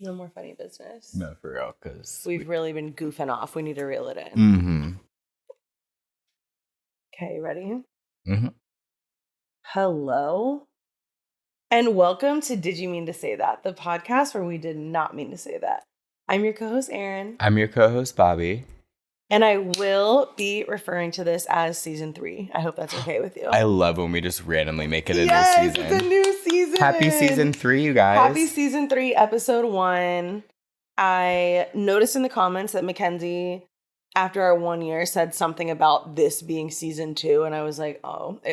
No more funny business. No, for real, because we've really been goofing off. We need to reel it in. Mm-hmm. Okay, ready? Mm-hmm. Hello, and welcome to Did You Mean to Say That? The podcast where we did not mean to say that. I'm your co-host, Erin. I'm your co-host, Bobby. And I will be referring to this as season 3. I hope that's okay with you. I love when we just randomly make it a new season. Yes, it's a new season. Happy season 3, you guys. Happy season 3, episode 1. I noticed in the comments that Mackenzie, after our 1 year, said something about this being season 2. And I was like,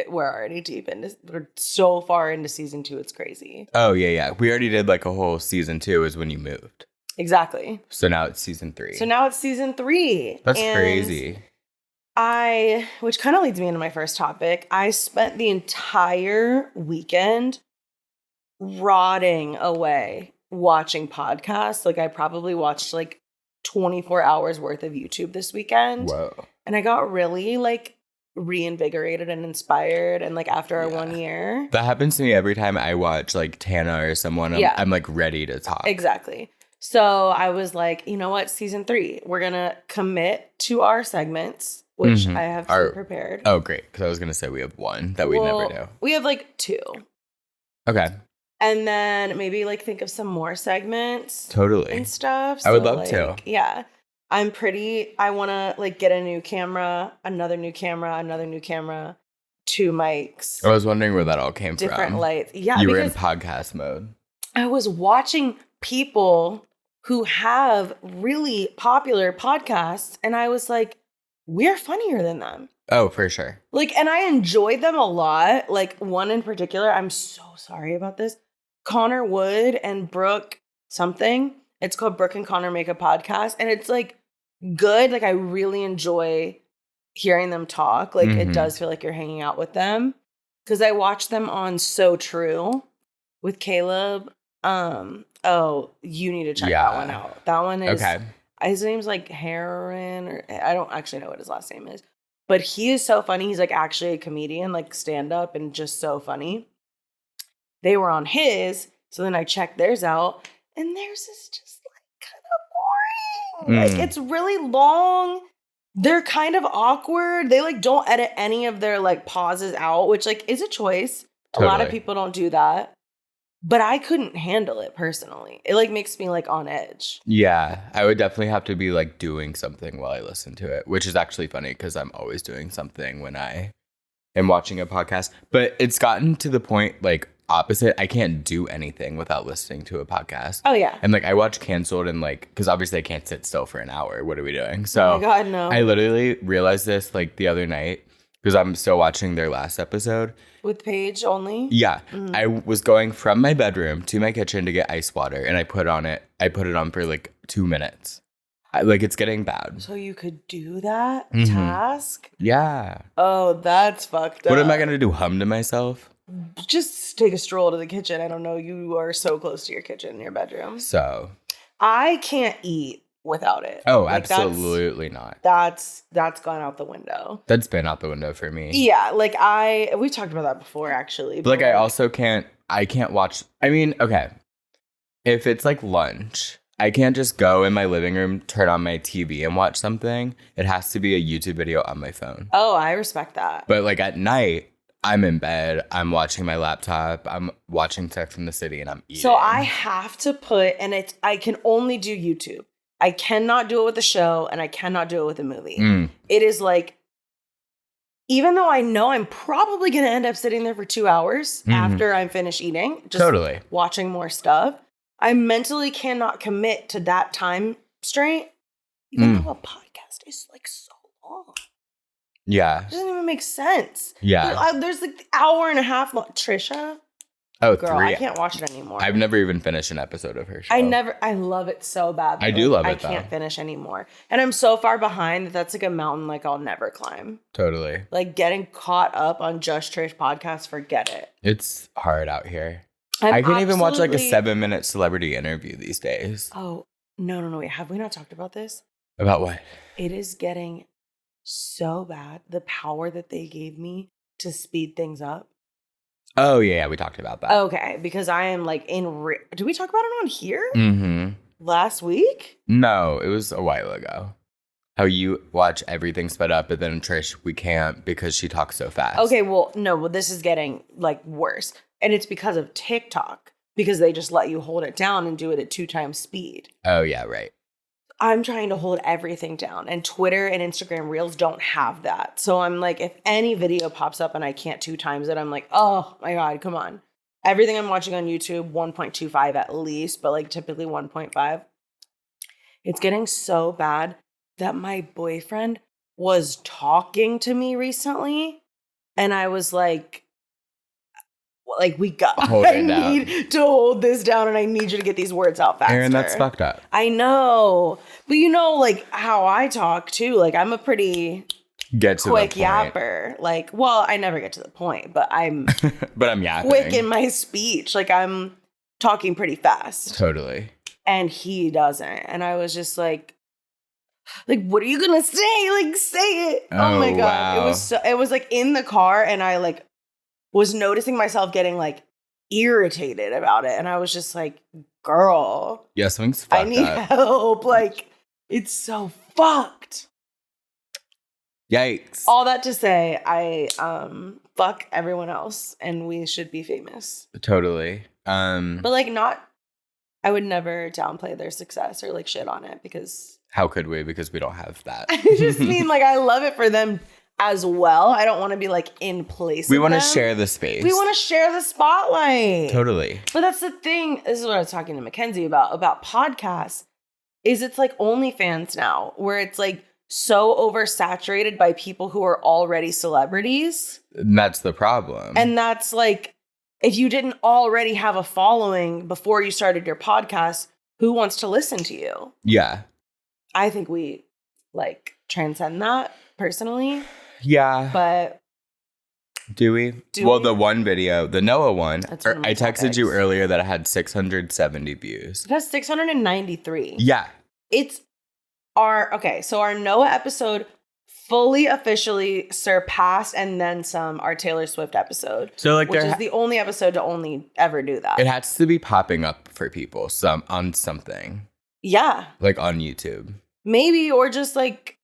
we're already deep into, we're so far into season 2. It's crazy. Oh, yeah. We already did like a whole season 2 is when you moved. Exactly. So now it's season 3. That's crazy. Which kind of leads me into my first topic. I spent the entire weekend rotting away watching podcasts. Like I probably watched like 24 hours worth of YouTube this weekend. Whoa. And I got really like reinvigorated and inspired. And like after our 1 year. That happens to me every time I watch like Tana or someone. I'm like ready to talk. Exactly. So I was like, you know what? Season 3, we're going to commit to our segments, which I have prepared. Oh, great. Because I was going to say we have one that we never do. We have like 2. Okay. And then maybe like think of some more segments. Totally. And stuff. I would love to. Yeah. I want to like get a new camera, another new camera, 2 mics. I was wondering where that all came from. Different lights. Yeah. You were in podcast mode. I was watching people who have really popular podcasts, and I was like, we're funnier than them. Oh, for sure. Like, and I enjoyed them a lot. Like, one in particular, I'm so sorry about this. Connor Wood and Brooke something. It's called Brooke and Connor Make a Podcast, and it's, like, good. Like, I really enjoy hearing them talk. Like, it does feel like you're hanging out with them. Because I watched them on So True with Caleb. You need to check that one out. That one is okay. His name's like Heron, or I don't actually know what his last name is, but he is so funny. He's like actually a comedian, like stand up, and just so funny. They were on his, so then I checked theirs out, and theirs is just like kind of boring. Like it's really long. They're kind of awkward. They like don't edit any of their like pauses out, which like is a choice. Totally. A lot of people don't do that. But I couldn't handle it personally. It like makes me like on edge. Yeah, I would definitely have to be like doing something while I listen to it, which is actually funny because I'm always doing something when I am watching a podcast. But it's gotten to the point like opposite. I can't do anything without listening to a podcast. Oh, yeah. And like I watch Canceled and like, because obviously I can't sit still for an hour. What are we doing? So oh my God, no. I literally realized this like the other night because I'm still watching their last episode. With Paige only? Yeah. Mm-hmm. I was going from my bedroom to my kitchen to get ice water, and I put it on for like 2 minutes. Like it's getting bad. So you could do that task? Yeah. Oh, that's fucked up. What am I going to do? Hum to myself? Just take a stroll to the kitchen. I don't know. You are so close to your kitchen in your bedroom. So. I can't eat without it. Oh, like absolutely not. That's gone out the window. That's been out the window for me. Yeah, like we talked about that before actually. But like I also can't watch, I mean, okay. If it's like lunch, I can't just go in my living room, turn on my TV and watch something. It has to be a YouTube video on my phone. Oh, I respect that. But like at night, I'm in bed, I'm watching my laptop, I'm watching Sex and the City, and I'm eating. So I have to I can only do YouTube. I cannot do it with a show, and I cannot do it with a movie. It is like, even though I know I'm probably going to end up sitting there for 2 hours after I'm finished eating, just watching more stuff, I mentally cannot commit to that time strain, even though a podcast is like so long. Yeah. It doesn't even make sense. Yeah. There's like the hour and a half long. Trisha. Oh, girl, 3. I can't watch it anymore. I've never even finished an episode of her show. I love it so bad. I do love it, though. I can't finish anymore. And I'm so far behind that's like a mountain like I'll never climb. Totally. Like getting caught up on Just Trish podcasts, forget it. It's hard out here. I can't even watch like a 7-minute celebrity interview these days. Oh, no. Wait, have we not talked about this? About what? It is getting so bad. The power that they gave me to speed things up. Oh, yeah, we talked about that. Okay, because I am like did we talk about it on here? Mm-hmm. Last week? No, it was a while ago. How you watch everything sped up, but then Trish, we can't because she talks so fast. Okay, well, no, well, this is getting like worse. And it's because of TikTok, because they just let you hold it down and do it at 2 times speed. Oh, yeah, right. I'm trying to hold everything down, and Twitter and Instagram Reels don't have that. So I'm like, if any video pops up and I can't 2 times it, I'm like, oh my God, come on. Everything I'm watching on YouTube, 1.25 at least, but like typically 1.5. It's getting so bad that my boyfriend was talking to me recently, and I was like I need to hold this down, and I need you to get these words out faster. Aaron, that's fucked up. I know. But you know, like, how I talk, too. Like, I'm a pretty quick yapper. Like, well, I never get to the point, but I'm but I'm yapping. Quick in my speech. Like, I'm talking pretty fast. Totally. And he doesn't. And I was just like, what are you going to say? Like, say it. Oh my God. Wow. It was like in the car, and I like was noticing myself getting like irritated about it. And I was just like, girl. Yeah, something's fucked up. I need help. Like, it's so fucked. Yikes. All that to say, I fuck everyone else, and we should be famous. Totally. But like I would never downplay their success or like shit on it, because how could we? Because we don't have that. I just mean, like, I love it for them as well. I don't want to be like in place. We want to share the space. We want to share the spotlight. Totally. But that's the thing. This is what I was talking to Mackenzie about podcasts. Is it's like OnlyFans now, where it's like so oversaturated by people who are already celebrities. And that's the problem. And that's like, if you didn't already have a following before you started your podcast, who wants to listen to you? Yeah. I think we like transcend that personally. Yeah. But do we? The one video, the Noah one, I texted you earlier that it had 670 views. It has 693. Yeah. It's so our Noah episode fully officially surpassed, and then some, our Taylor Swift episode. So like, which is the only episode to only ever do that. It has to be popping up for people on something. Yeah. Like on YouTube. Maybe, or just like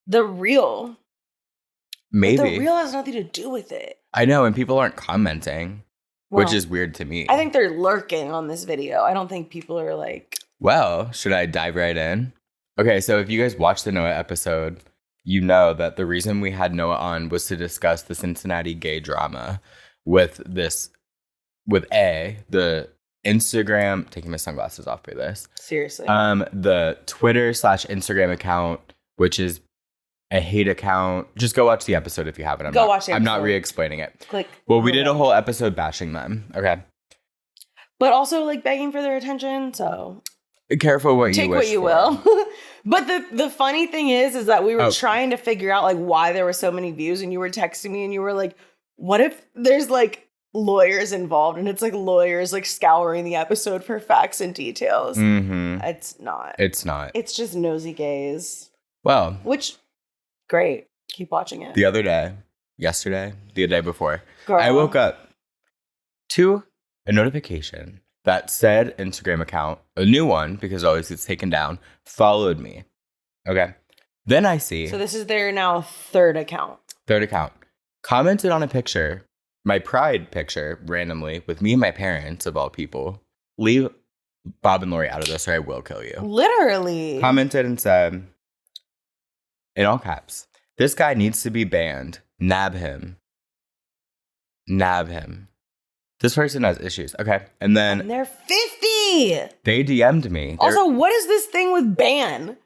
the reel. Maybe. But the reel has nothing to do with it. I know, and people aren't commenting, which is weird to me. I think they're lurking on this video. I don't think people are like... Well, should I dive right in? Okay, so if you guys watched the Noah episode, you know that the reason we had Noah on was to discuss the Cincinnati gay drama with the Instagram, taking my sunglasses off for this. Seriously. The Twitter/Instagram account, which is a hate account. Just go watch the episode if you haven't. Watch the episode. I'm not re-explaining it. Click. Well, we did a whole episode bashing them. Okay. But also like begging for their attention, so... Careful what you wish for. Take what you will. But the funny thing is that we were trying to figure out like why there were so many views, and you were texting me and you were like, what if there's like lawyers involved, and it's like lawyers like scouring the episode for facts and details. Mm-hmm. It's not. It's just nosy gays. Well. Which, great. Keep watching it. The day before, Girl. I woke up to a notification that said Instagram account, a new one, because always it's taken down, followed me. Okay. Then I see. So this is their now third account. Commented on a picture, my pride picture, randomly, with me and my parents, of all people. Leave Bob and Lori out of this or I will kill you. Literally. Commented and said, in all caps, this guy needs to be banned. Nab him. This person has issues. Okay. And they're 50. They DM'd me. Also, what is this thing with ban?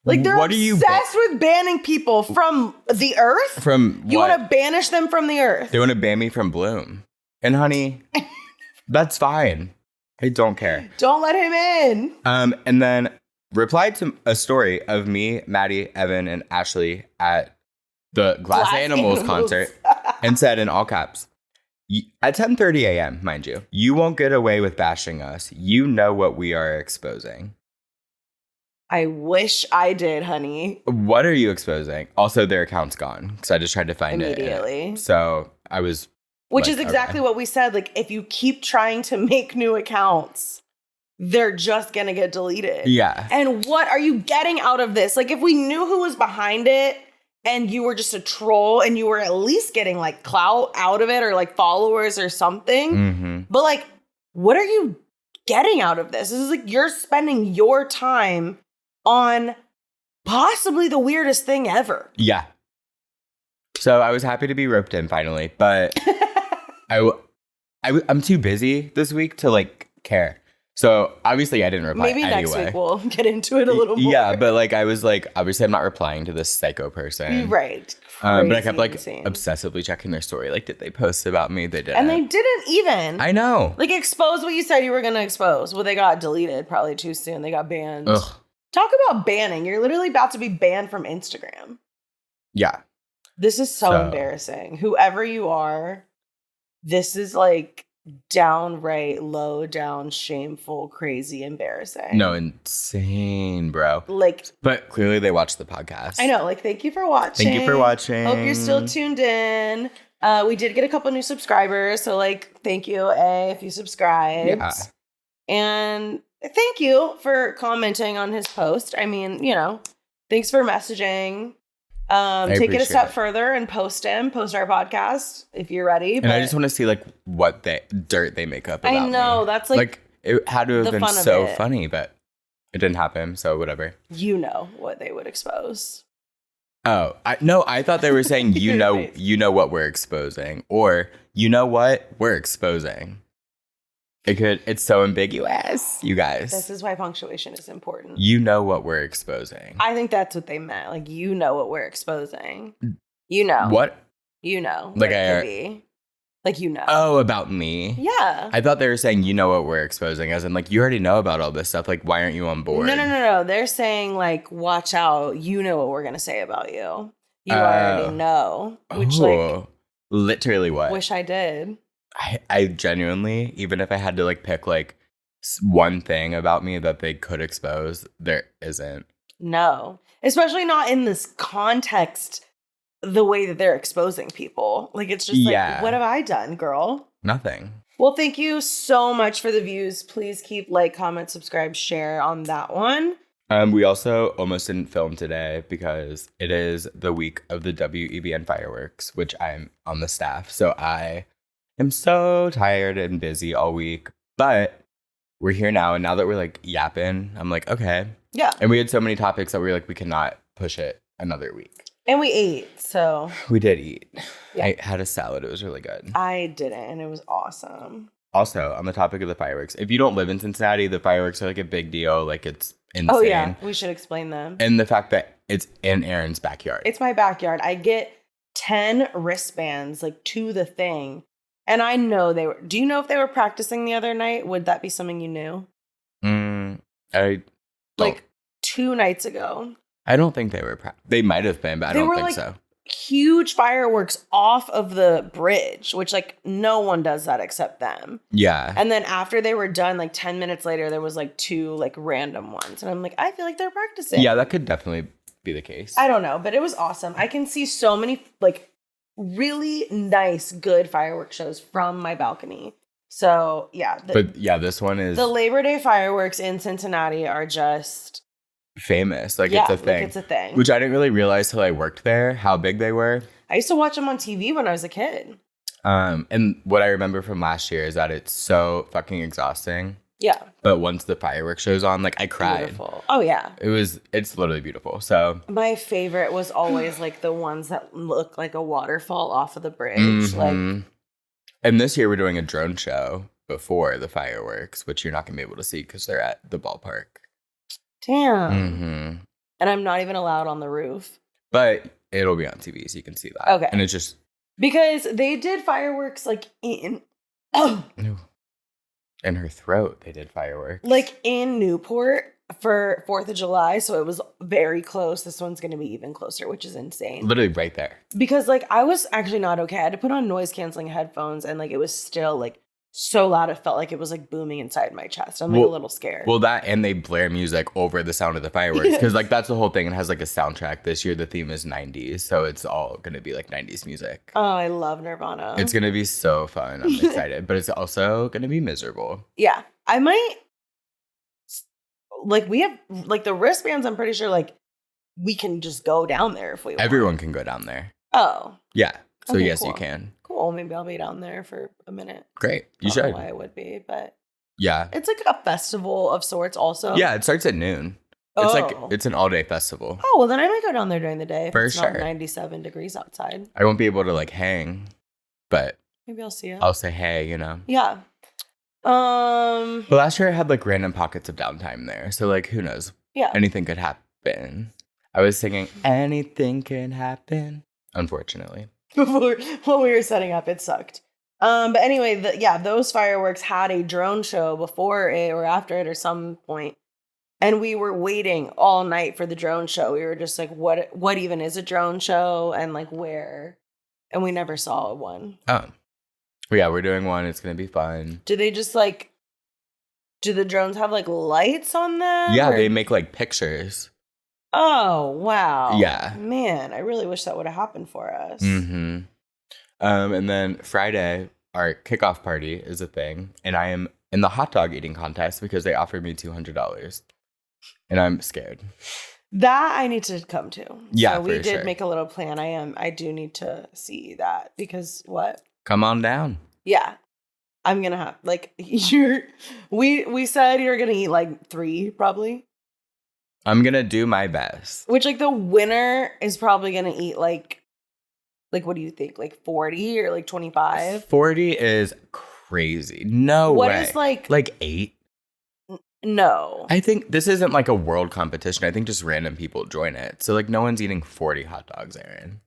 Like, they're obsessed with banning people from the earth? From what? You want to banish them from the earth? They want to ban me from Bloom. And honey, that's fine. I don't care. Don't let him in. And then replied to a story of me, Maddie, Evan, and Ashley at the Glass Animals concert and said in all caps, at 10:30 a.m., mind you, you won't get away with bashing us. You know what we are exposing. I wish I did, honey. What are you exposing? Also, their account's gone because I just tried to find immediately. So I was Which Like, is exactly okay. what we said. Like, if you keep trying to make new accounts, they're just going to get deleted. Yeah. And what are you getting out of this? Like, if we knew who was behind it and you were just a troll and you were at least getting like clout out of it or like followers or something. Mm-hmm. But like, what are you getting out of this? This is like you're spending your time on possibly the weirdest thing ever. Yeah. So I was happy to be roped in finally, but I'm too busy this week to like care. So obviously I didn't reply. Maybe anyway. next week we'll get into it a little more. Yeah, but like I was like, obviously I'm not replying to this psycho person. Right. But I kept like insane. obsessively checking their story. Like, did they post about me? They didn't. And they didn't even. I know. Like, expose what you said you were going to expose. Well, they got deleted probably too soon. They got banned. Ugh. Talk about banning. You're literally about to be banned from Instagram. Yeah. This is so embarrassing. Whoever you are, this is like downright low down, shameful, crazy, embarrassing. No, insane, bro. Like, but clearly they watched the podcast. I know. Like, thank you for watching. Thank you for watching. Hope you're still tuned in. We did get a couple new subscribers, so like, thank you, if you subscribed. Yeah. And thank you for commenting on his post. I mean, you know, thanks for messaging. Take it a step further and post our podcast if you're ready. And I just want to see like what dirt they make up about I know, me. that's like it had to have been so funny, but it didn't happen, so whatever. You know what they would expose. Oh, I thought they were saying you know what we're exposing, or you know what we're exposing. It's so ambiguous, you guys. This is why punctuation is important. You know what we're exposing. I think that's what they meant. Like, you know what we're exposing. You know. What? You know. Like, it could be. Like, you know. Oh, about me? Yeah. I thought they were saying you know what we're exposing, as in like you already know about all this stuff. Like, why aren't you on board? No. They're saying like, watch out. You know what we're gonna say about you. You already know. Which like, literally what? Wish I did. I genuinely, even if I had to like pick like one thing about me that they could expose, there isn't. No, especially not in this context. The way that they're exposing people, like it's just like, what have I done, girl? Nothing. Well, thank you so much for the views. Please keep like, comment, subscribe, share on that one. We also almost didn't film today because it is the week of the WEBN fireworks, which I'm on the staff, so I am so tired and busy all week. But we're here now, and now that we're like yapping, I'm like, okay, yeah. And we had so many topics that we were like, we cannot push it another week. And we ate, so. We did eat. Yeah. I had a salad. It was really good. I didn't, and it was awesome. Also, on the topic of the fireworks, if you don't live in Cincinnati, the fireworks are like a big deal. Like, it's insane. Oh, yeah. We should explain them. And the fact that it's in Aaron's backyard. It's my backyard. I get 10 wristbands, like, to the thing. And I know they were. Do you know if they were practicing the other night? Would that be something you knew? Like 2 nights ago. I don't think they were. They might have been, but I don't think so. Huge fireworks off of the bridge, which like no one does that except them. Yeah. And then after they were done, like 10 minutes later, there was like 2 like random ones. And I'm like, I feel like they're practicing. Yeah, that could definitely be the case. I don't know, but it was awesome. I can see so many like really nice, good fireworks shows from my balcony. So yeah. But yeah, this one is. The Labor Day fireworks in Cincinnati are just famous. Like, it's a thing. Like, it's a thing. Which I didn't really realize till I worked there how big they were. I used to watch them on TV when I was a kid. And what I remember from last year is that it's so fucking exhausting. Yeah. But once the fireworks show's on, like, I cried. Beautiful. Oh, yeah. It's literally beautiful. So my favorite was always like the ones that look like a waterfall off of the bridge. Mm-hmm. Like, and this year we're doing a drone show before the fireworks, which you're not going to be able to see because they're at the ballpark. Damn. Mm-hmm. And I'm not even allowed on the roof. But it'll be on TV, so you can see that. Okay. And it's just... Because they did fireworks like in... In her throat, they did fireworks. Like in Newport for 4th of July, so it was very close. This one's going to be even closer, which is insane. Literally right there. Because like I was actually not okay. I had to put on noise canceling headphones and like it was still like so loud it felt like it was like booming inside my chest. I'm like a little scared. Well, that and they blare music over the sound of the fireworks because like that's the whole thing. It has like a soundtrack. This year the theme is 90s, so it's all gonna be like 90s music. Oh, I love Nirvana. It's gonna be so fun. I'm excited, but it's also gonna be miserable. Yeah, I might. Like we have like the wristbands. I'm pretty sure like we can just go down there if we want. Everyone can go down there. Oh, yeah. So okay, yes, cool. you can. Cool. Maybe I'll be down there for a minute. Great. You I don't should. know why I would be, but yeah, it's like a festival of sorts. Also, yeah. It starts at noon. It's like it's an all day festival. Oh well, then I might go down there during the day. If for it's sure. Not 97 degrees outside. I won't be able to like hang, but maybe I'll see you. I'll say hey. You know. Yeah. But last year I had like random pockets of downtime there, so like who knows? Yeah. Anything could happen. I was singing "Anything Can Happen." Unfortunately. Before when we were setting up, it sucked. But anyway, those fireworks had a drone show before it or after it or some point. And we were waiting all night for the drone show. We were just like, what even is a drone show and like where? And we never saw one. Oh. Well, yeah, we're doing one. It's going to be fun. Do they just like, do the drones have like lights on them? Yeah, they make like pictures. Oh, wow. Yeah. Man, I really wish that would have happened for us. Mm-hmm. And then Friday, our kickoff party is a thing. And I am in the hot dog eating contest because they offered me $200. And I'm scared. That I need to come to. Yeah, so we did sure. make a little plan. I do need to see that because what? Come on down. Yeah. I'm going to have like we said you're going to eat like 3 probably. I'm going to do my best. Which like the winner is probably going to eat like what do you think? Like 40 or like 25? 40 is crazy. No way. What is like 8? No. I think this isn't like a world competition. I think just random people join it. So like no one's eating 40 hot dogs, Aaron.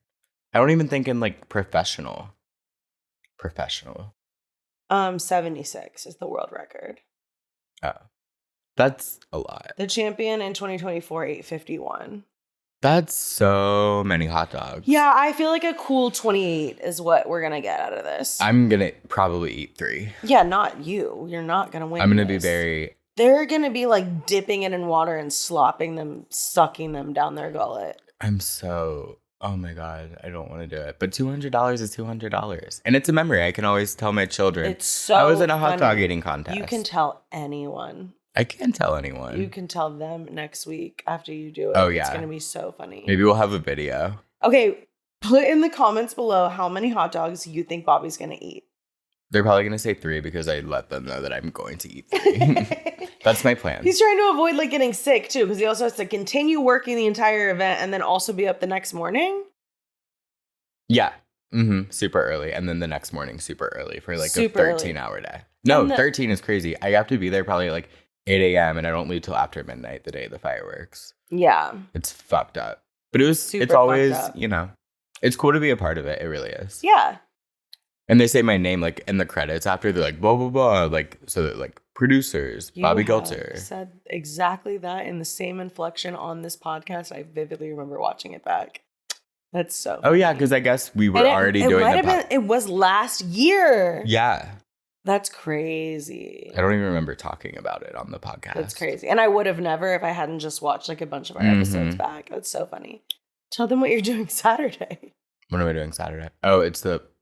I don't even think in like professional. 76 is the world record. Oh. That's a lot. The champion in 2024 ate 51. That's so many hot dogs. Yeah, I feel like a cool 28 is what we're going to get out of this. I'm going to probably eat 3. Yeah, not you. You're not going to win. I'm going to be very... They're going to be like dipping it in water and slopping them, sucking them down their gullet. I'm so... Oh my God, I don't want to do it. But $200 is $200. And it's a memory. I can always tell my children. It's so I was in a hot funny. dog eating contest. You can tell anyone. I can't tell anyone. You can tell them next week after you do it. Oh, yeah. It's going to be so funny. Maybe we'll have a video. Okay, put in the comments below how many hot dogs you think Bobby's going to eat. They're probably going to say 3 because I let them know that I'm going to eat 3. That's my plan. He's trying to avoid like getting sick too because he also has to continue working the entire event and then also be up the next morning. Yeah. Super early. And then the next morning super early for like Super a 13-hour day. No, 13 is crazy. I have to be there probably like 8 a.m. and I don't leave till after midnight the day of the fireworks. Yeah. It's fucked up. But it's always, you know, it's cool to be a part of it. It really is. Yeah. And they say my name like in the credits after. They're like, blah, blah, blah. Like, so they're like producers, Bobby Geltzer. Said exactly that in the same inflection on this podcast. I vividly remember watching it back. That's so funny. Oh, yeah, because I guess we were already doing the It was last year. Yeah. That's crazy. I don't even remember talking about it on the podcast. That's crazy. And I would have never if I hadn't just watched like a bunch of our episodes back. That's so funny. Tell them what you're doing Saturday. What am I doing Saturday? Oh,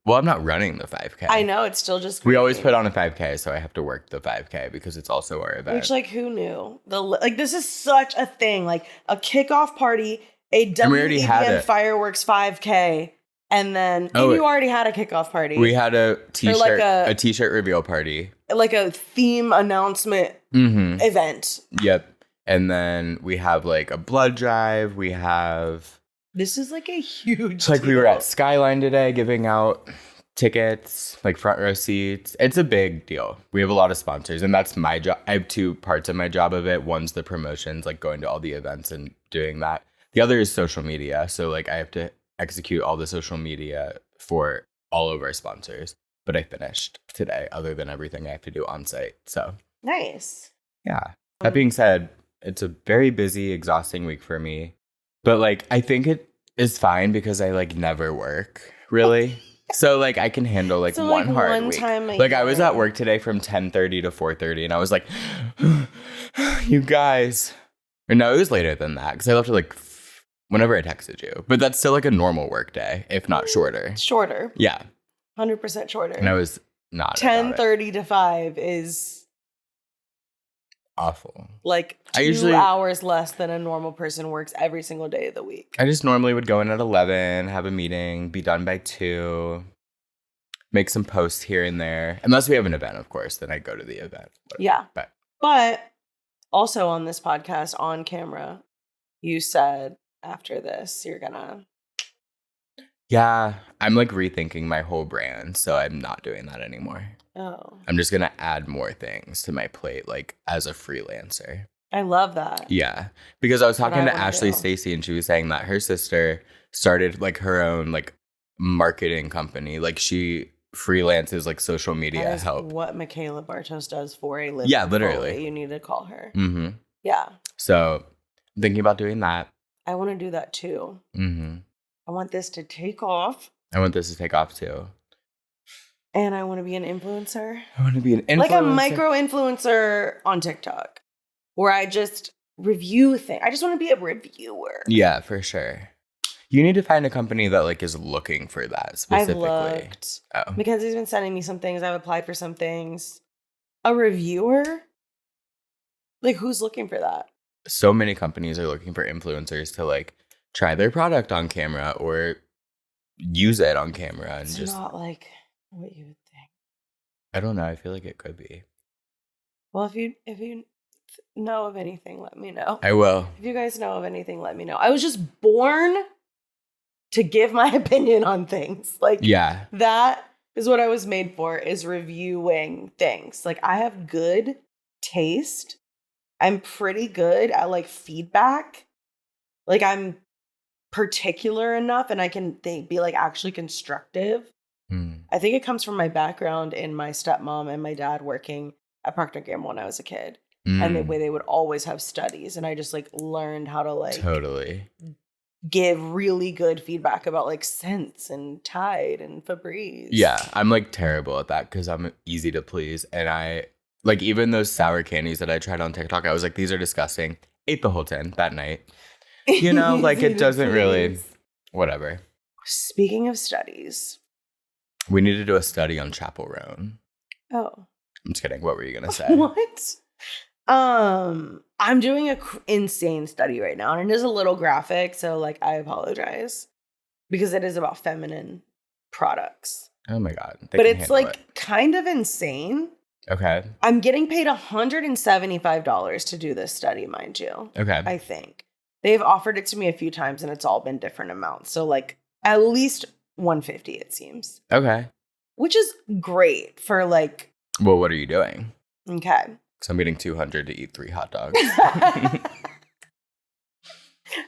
well, I'm not running the 5K. I know, it's still just We always put on a 5K, so I have to work the 5K because it's also our event. Which, like, who knew? This is such a thing. Like, a kickoff party, a WEBM fireworks 5K, and then you already had a kickoff party. We had a t-shirt, like a t-shirt reveal party. Like a theme announcement event. Yep. And then we have, like, a blood drive. We have... This is like a huge deal. We were at Skyline today giving out tickets, like front row seats. It's a big deal. We have a lot of sponsors, and that's my job. I have 2 parts of my job of it. One's the promotions, like going to all the events and doing that. The other is social media. So like I have to execute all the social media for all of our sponsors. But I finished today, other than everything I have to do on site. So nice. Yeah. That being said, it's a very busy, exhausting week for me. But, like, I think it is fine because I, like, never work, really. So, like, I can handle, like, So, one like, hard one week. time a Like, I was year. at work today from 10:30 to 4:30, and I was like, you guys. Or no, it was later than that, because I left at, like, whenever I texted you. But that's still, like, a normal work day, if not shorter. Shorter. Yeah. 100% shorter. And I was not 10:30 to 5 is awful. like 2 hours less than a normal person works every single day of the week. I just normally would go in at 11, have a meeting, be done by 2, make some posts here and there. Unless we have an event, of course, then I go to the event. Yeah. But also on this podcast, on camera, you said after this, you're gonna... Yeah, I'm like rethinking my whole brand, so I'm not doing that anymore. Oh. I'm just gonna add more things to my plate, like as a freelancer. I love that. Yeah, because I was talking to Ashley Stacy, and she was saying that her sister started like her own like marketing company. Like she freelances like social media help. What Michaela Bartos does for a living. Yeah, literally. Foley. You need to call her. Mm-hmm. Yeah. So I'm thinking about doing that. I want to do that too. Mm-hmm. I want this to take off. I want this to take off too. And I want to be an influencer. I want to be an influencer. Like a micro influencer on TikTok. Where I just review things. I just want to be a reviewer. Yeah, for sure. You need to find a company that like is looking for that specifically. I've looked. Oh. Mackenzie's been sending me some things. I've applied for some things. A reviewer? Like who's looking for that? So many companies are looking for influencers to like try their product on camera or use it on camera. And it's just not like what you would think. I don't know. I feel like it could be. Well, if you know of anything, let me know. I will. If you guys know of anything, let me know. I was just born to give my opinion on things. Like, yeah, that is what I was made for, is reviewing things. Like, I have good taste. I'm pretty good at like feedback. Like, I'm particular enough and I can be like actually constructive. I think it comes from my background in my stepmom and my dad working at Procter & Gamble when I was a kid. And the way they would always have studies. And I just like learned how to like totally give really good feedback about like scents and Tide and Febreze. Yeah, I'm like terrible at that because I'm easy to please. And I like even those sour candies that I tried on TikTok, I was like, these are disgusting. Ate the whole tin that night. You know, like it doesn't really, whatever. Speaking of studies. We need to do a study on chappel roan. Oh. I'm just kidding. What were you going to say? What? I'm doing a insane study right now, and it is a little graphic, so like I apologize because it is about feminine products. Oh my god! But it's like kind of insane. Okay. I'm getting paid $175 to do this study, mind you. Okay. I think they've offered it to me a few times, and it's all been different amounts. So like at least $150, it seems. Okay. Which is great for like. Well, what are you doing? Okay. So I'm getting $200 to eat 3 hot dogs.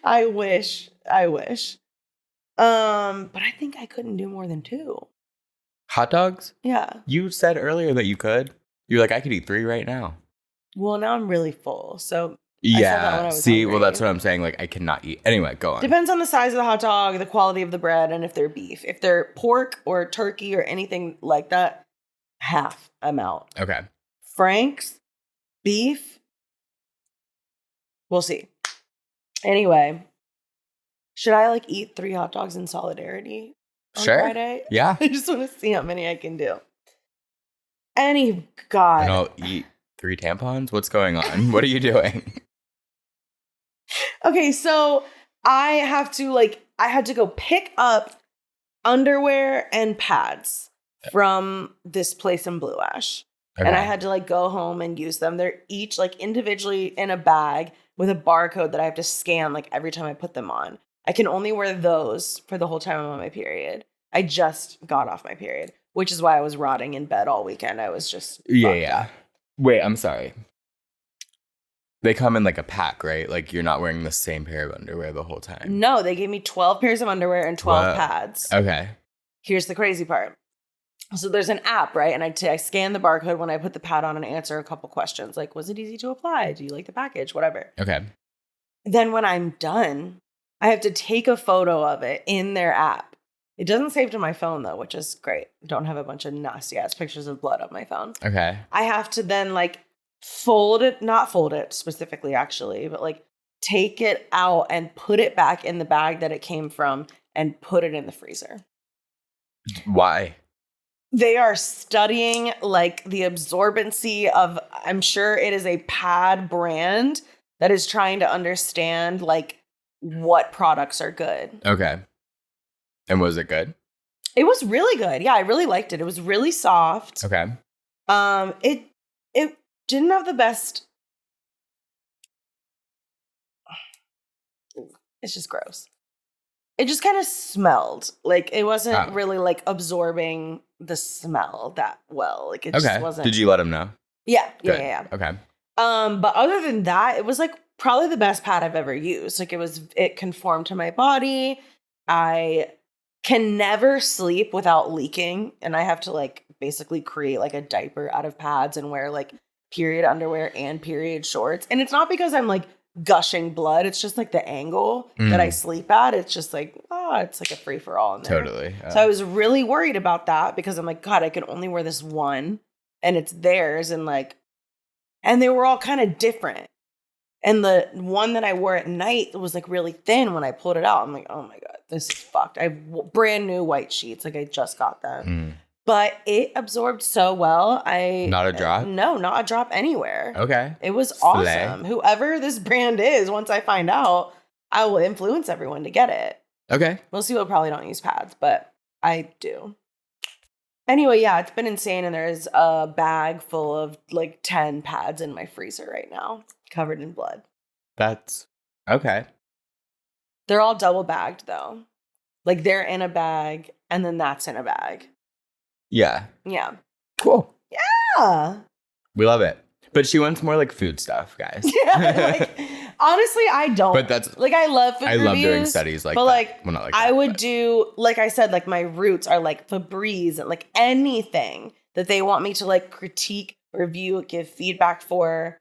I wish. But I think I couldn't do more than 2. Hot dogs? Yeah. You said earlier that you could. You're like, I could eat 3 right now. Well, now I'm really full. So yeah. See, hungry. Well, that's what I'm saying. Like, I cannot eat. Anyway, go on. Depends on the size of the hot dog, the quality of the bread, and if they're beef. If they're pork or turkey or anything like that, half amount. Okay. Frank's. Beef? We'll see. Anyway, should I like eat 3 hot dogs in solidarity on Friday? Yeah. I just want to see how many I can do. God. And I'll eat 3 tampons? What's going on? What are you doing? Okay, so I had to go pick up underwear and pads from this place in Blue Ash. Okay. And I had to like go home and use them. They're each like individually in a bag with a barcode that I have to scan like every time I put them on. I can only wear those for the whole time I'm on my period. I just got off my period, which is why I was rotting in bed all weekend. I was just yeah. Wait, I'm sorry. They come in like a pack, right? Like you're not wearing the same pair of underwear the whole time. No, they gave me 12 pairs of underwear and 12 pads. Okay. Here's the crazy part. So there's an app, right? And I scan the barcode when I put the pad on and answer a couple questions. Like, was it easy to apply? Do you like the package? Whatever. Okay. Then when I'm done, I have to take a photo of it in their app It doesn't save to my phone though, which is great. Don't have a bunch of nasty ass pictures of blood on my phone. Okay. I have to then like not fold it specifically actually, but like take it out and put it back in the bag that it came from and put it in the freezer. Why? They are studying like the absorbency of, I'm sure it is a pad brand that is trying to understand like what products are good. Okay. And was it good? It was really good. Yeah, I really liked it. It was really soft. Okay. It didn't have the best. It's just gross. It just kind of smelled like it wasn't really like absorbing the smell that well. Like it just wasn't. Did you let him know? Yeah. Good. Yeah. Okay. But other than that, it was like probably the best pad I've ever used. Like it conformed to my body. I can never sleep without leaking, and I have to like basically create like a diaper out of pads and wear like period underwear and period shorts. And it's not because I'm like gushing blood. It's just like the angle that I sleep at. It's just like, it's like a free for all in there. Totally. So I was really worried about that because I'm like, God, I can only wear this one and it's theirs. And like, and they were all kind of different. And the one that I wore at night was like really thin when I pulled it out. I'm like, oh my God, this is fucked. I have brand new white sheets. Like I just got them. But it absorbed so well. Not a drop? No, not a drop anywhere. Okay. It was awesome. Whoever this brand is, once I find out, I will influence everyone to get it. Okay. Most people probably don't use pads, but I do. Anyway, yeah, it's been insane. And there's a bag full of like 10 pads in my freezer right now, covered in blood. That's okay. They're all double bagged though. Like they're in a bag and then that's in a bag. Yeah. Yeah. Cool. Yeah. We love it. But she wants more like food stuff, guys. Yeah, like, honestly, I don't. But that's like I love food reviews. I love doing studies like but that. Like, well, not like I that, would but. do, like I said, like my roots are like Febreze and like anything that they want me to like critique, review, give feedback for.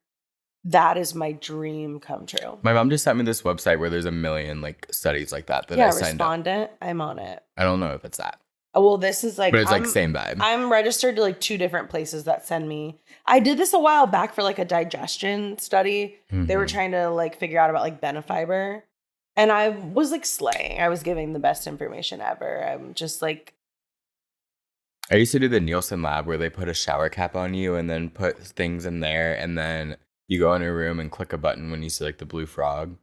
That is my dream come true. My mom just sent me this website where there's a million like studies like that I signed Respondent. I'm on it. I don't know if it's that. Well, this is like, but it's like same vibe. I'm registered to like 2 different places that send me. I did this a while back for like a digestion study. They were trying to like figure out about like Benefiber. And I was like slaying. I was giving the best information ever. I'm just like. I used to do the Nielsen lab where they put a shower cap on you and then put things in there. And then you go in a room and click a button when you see like the blue frog.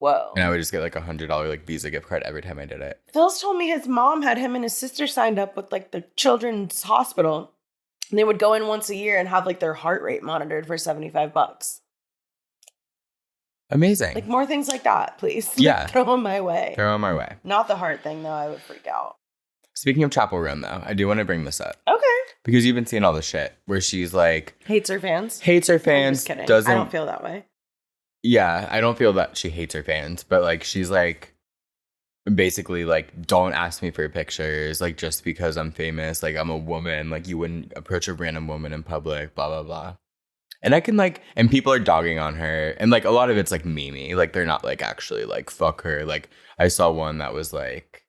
Whoa. And I would just get like $100 like Visa gift card every time I did it. Phil's told me his mom had him and his sister signed up with like the children's hospital. And they would go in once a year and have like their heart rate monitored for $75. Amazing. Like more things like that, please. Yeah. Like, throw them my way. Throw them my way. Not the heart thing though. I would freak out. Speaking of Chappell Roan though, I do want to bring this up. Okay. Because you've been seeing all this shit where she's like. Hates her fans? Hates her fans. I'm just kidding. Doesn't. I don't feel that way. Yeah, I don't feel that she hates her fans, but like she's like basically like don't ask me for pictures like just because I'm famous, like I'm a woman, like you wouldn't approach a random woman in public, blah blah blah. And I can like, and people are dogging on her, and like a lot of it's like memey, like they're not like actually like fuck her. Like I saw one that was like,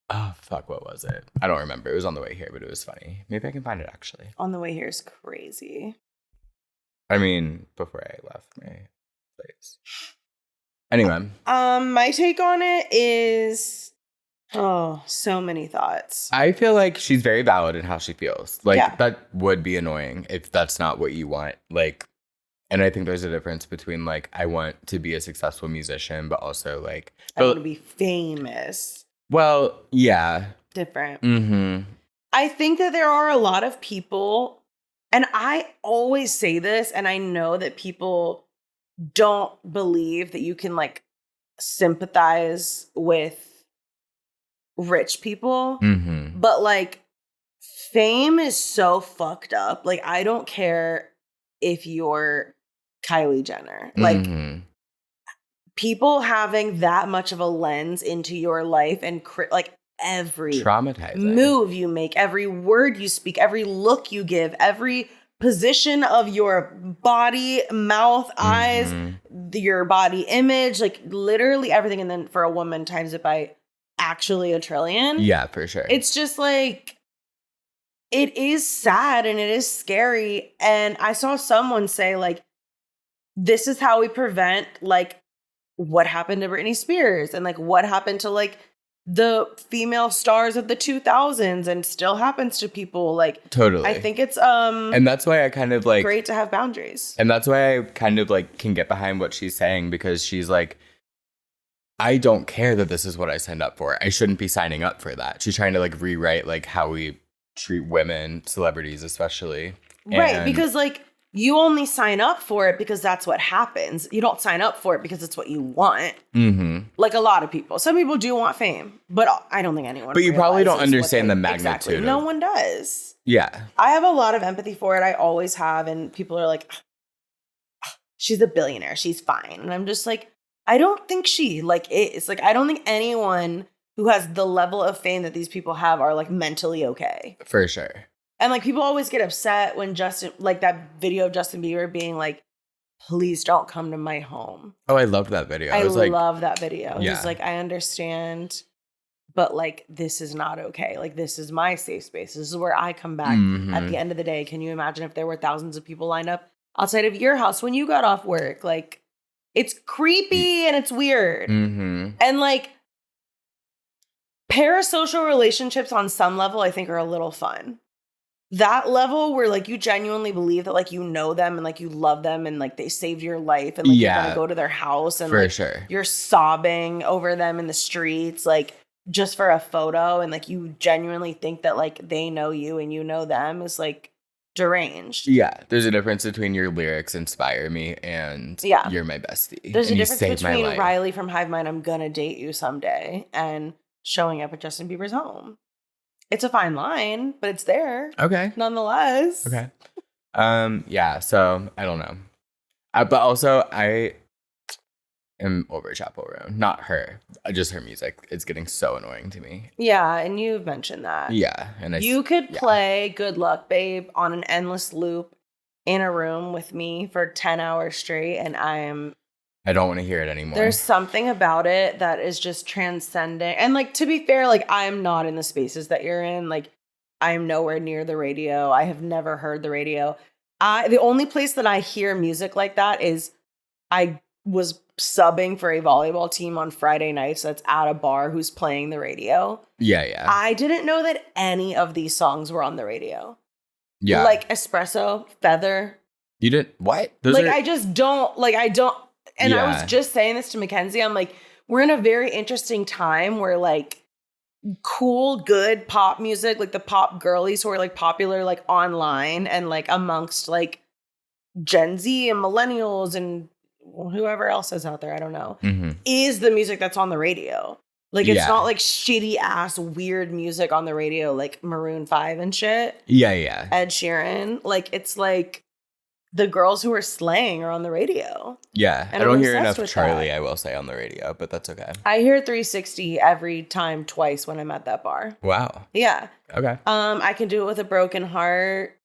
oh fuck, what was it? I don't remember. It was on the way here, but it was funny. Maybe I can find it actually. On the way here is crazy. I mean, before I left my place. Anyway. My take on it is so many thoughts. I feel like she's very valid in how she feels. Like that would be annoying if that's not what you want. Like, and I think there's a difference between like I want to be a successful musician, but also like I want to be famous. Well, yeah. Different. Mm-hmm. I think that there are a lot of people, and I always say this, and I know that people don't believe that you can like sympathize with rich people, but like fame is so fucked up. Like I don't care if you're Kylie Jenner, like people having that much of a lens into your life and like every traumatizing move you make, every word you speak, every look you give, every position of your body, mouth, eyes, your body image, like literally everything. And then for a woman times it by actually a trillion. Yeah, for sure. It's just like, it is sad and it is scary. And I saw someone say, like, this is how we prevent, like, what happened to Britney Spears and, like, what happened to, like, the female stars of the 2000s and still happens to people. Like, totally. I think it's and that's why I kind of like great to have boundaries. And that's why I kind of like can get behind what she's saying, because she's like, I don't care that this is what I signed up for. I shouldn't be signing up for that. She's trying to like rewrite like how we treat women, celebrities especially. Right, because like you only sign up for it because that's what happens. You don't sign up for it because it's what you want. Mm-hmm. Like a lot of people. Some people do want fame, but I don't think anyone. But you probably don't understand the magnitude. Exactly. No one does. Yeah. I have a lot of empathy for it. I always have. And people are like, she's a billionaire. She's fine. And I'm just like, I don't think she like is. Like, I don't think anyone who has the level of fame that these people have are like mentally okay. For sure. And like people always get upset when Justin, like that video of Justin Bieber being like, please don't come to my home. Oh, I loved that video. I like, love that video. Yeah. He's like, I understand, but like, this is not okay. Like, this is my safe space. This is where I come back at the end of the day. Can you imagine if there were thousands of people lined up outside of your house when you got off work? Like, it's creepy and it's weird. And like, parasocial relationships on some level, I think, are a little fun. That level where like you genuinely believe that like you know them and like you love them and like they saved your life and like you're gonna go to their house and for like sure. You're sobbing over them in the streets like just for a photo and like you genuinely think that like they know you and you know them is like deranged. Yeah, there's a difference between your lyrics inspire me and you're my bestie. There's a difference between Riley from Hive Mind, I'm gonna date you someday, and showing up at Justin Bieber's home. It's a fine line, but it's there. Okay. Nonetheless. Okay. Yeah, so I don't know. But also I am over Chappell Roan. Not her. Just her music. It's getting so annoying to me. Yeah, and you've mentioned that. Yeah. And you could play Good Luck, Babe on an endless loop in a room with me for 10 hours straight, and I don't want to hear it anymore. There's something about it that is just transcendent. And like, to be fair, like I'm not in the spaces that you're in. Like I'm nowhere near the radio. I have never heard the radio. The only place that I hear music like that is I was subbing for a volleyball team on Friday nights that's at a bar who's playing the radio. Yeah. I didn't know that any of these songs were on the radio. Yeah. Like Espresso, Feather. You didn't? What? I just don't, like I don't. And I was just saying this to Mackenzie. I'm like, we're in a very interesting time where like cool, good pop music, like the pop girlies who are like popular like online and like amongst like Gen Z and millennials and whoever else is out there, I don't know, is the music that's on the radio. Like it's not like shitty ass weird music on the radio like Maroon 5 and shit. Yeah. Ed Sheeran. Like it's like the girls who are slaying are on the radio. Yeah. And I don't hear enough Charlie, I will say, on the radio, but that's okay. I hear 360 every time, twice when I'm at that bar. Wow. Yeah. Okay. I can do it with a broken heart.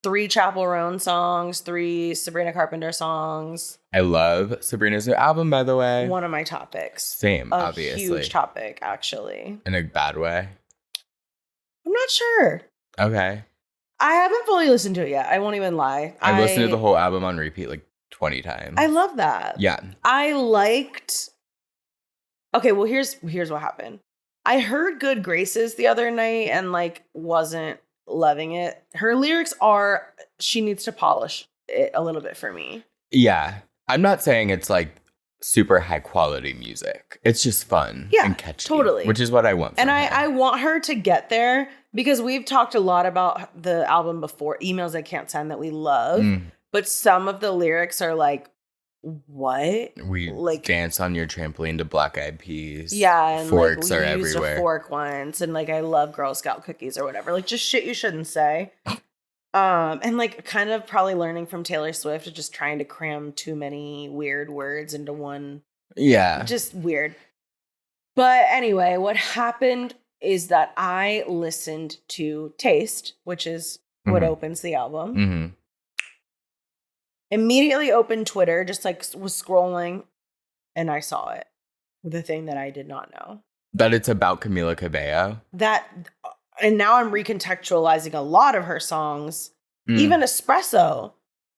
3 Chappell Roan songs, 3 Sabrina Carpenter songs. I love Sabrina's new album, by the way. One of my topics. Same, obviously. Huge topic, actually. In a bad way? I'm not sure. Okay. I haven't fully listened to it yet. I won't even lie. I listened to the whole album on repeat like 20 times. I love that. Yeah. I liked... Okay, well, here's what happened. I heard Good Graces the other night and like wasn't loving it. Her lyrics are... She needs to polish it a little bit for me. Yeah. I'm not saying it's like super high quality music. It's just fun and catchy. Totally. Which is what I want from and her. I want her to get there because we've talked a lot about the album before, Emails I Can't Send, that we love. But some of the lyrics are like, what? We like dance on your trampoline to Black Eyed Peas. Yeah, and forks like, are we used everywhere. A fork once, and like I love Girl Scout cookies or whatever. Like just shit you shouldn't say. And like kind of probably learning from Taylor Swift, just trying to cram too many weird words into one. Yeah. Just weird. But anyway, what happened is that I listened to Taste, which is what opens the album. Immediately opened Twitter, just like was scrolling, and I saw it. The thing that I did not know. That it's about Camila Cabello. And now I'm recontextualizing a lot of her songs, even Espresso.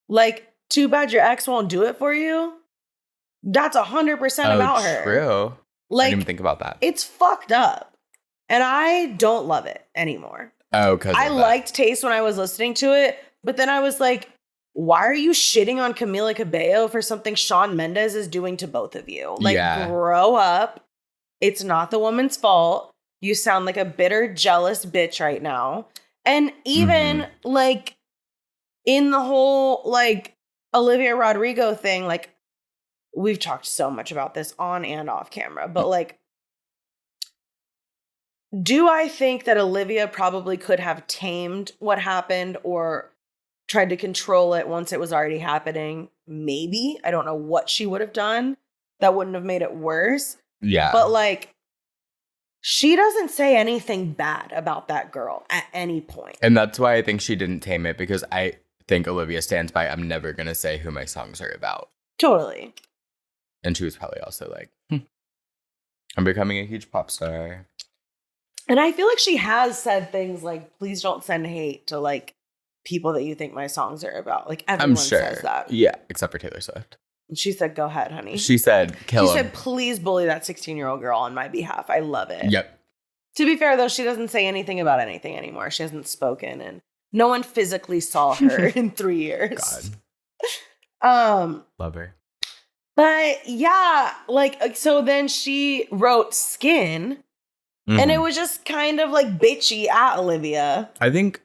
Like, Too Bad Your Ex Won't Do It For You. That's 100% about her. True. Like, I didn't even think about that. It's fucked up. And I don't love it anymore. Oh, because I liked Taste when I was listening to it, but then I was like, why are you shitting on Camila Cabello for something Shawn Mendes is doing to both of you? Like, grow up. It's not the woman's fault. You sound like a bitter, jealous bitch right now. And even, like, in the whole, like, Olivia Rodrigo thing, like, we've talked so much about this on and off camera, but, like, do I think that Olivia probably could have tamed what happened or tried to control it once it was already happening? Maybe. I don't know what she would have done that wouldn't have made it worse. Yeah. But, like, she doesn't say anything bad about that girl at any point. And that's why I think she didn't tame it, because I think Olivia stands by, I'm never going to say who my songs are about. Totally. And she was probably also like, I'm becoming a huge pop star. And I feel like she has said things like, please don't send hate to, like, people that you think my songs are about. Like, everyone says that. Yeah, except for Taylor Swift. And she said, go ahead, honey. She said, kill him. She said, please bully that 16-year-old girl on my behalf. I love it. Yep. To be fair, though, she doesn't say anything about anything anymore. She hasn't spoken, and no one physically saw her in 3 years. God. Love her. But yeah, like, so then she wrote Skin, and it was just kind of like bitchy at Olivia. I think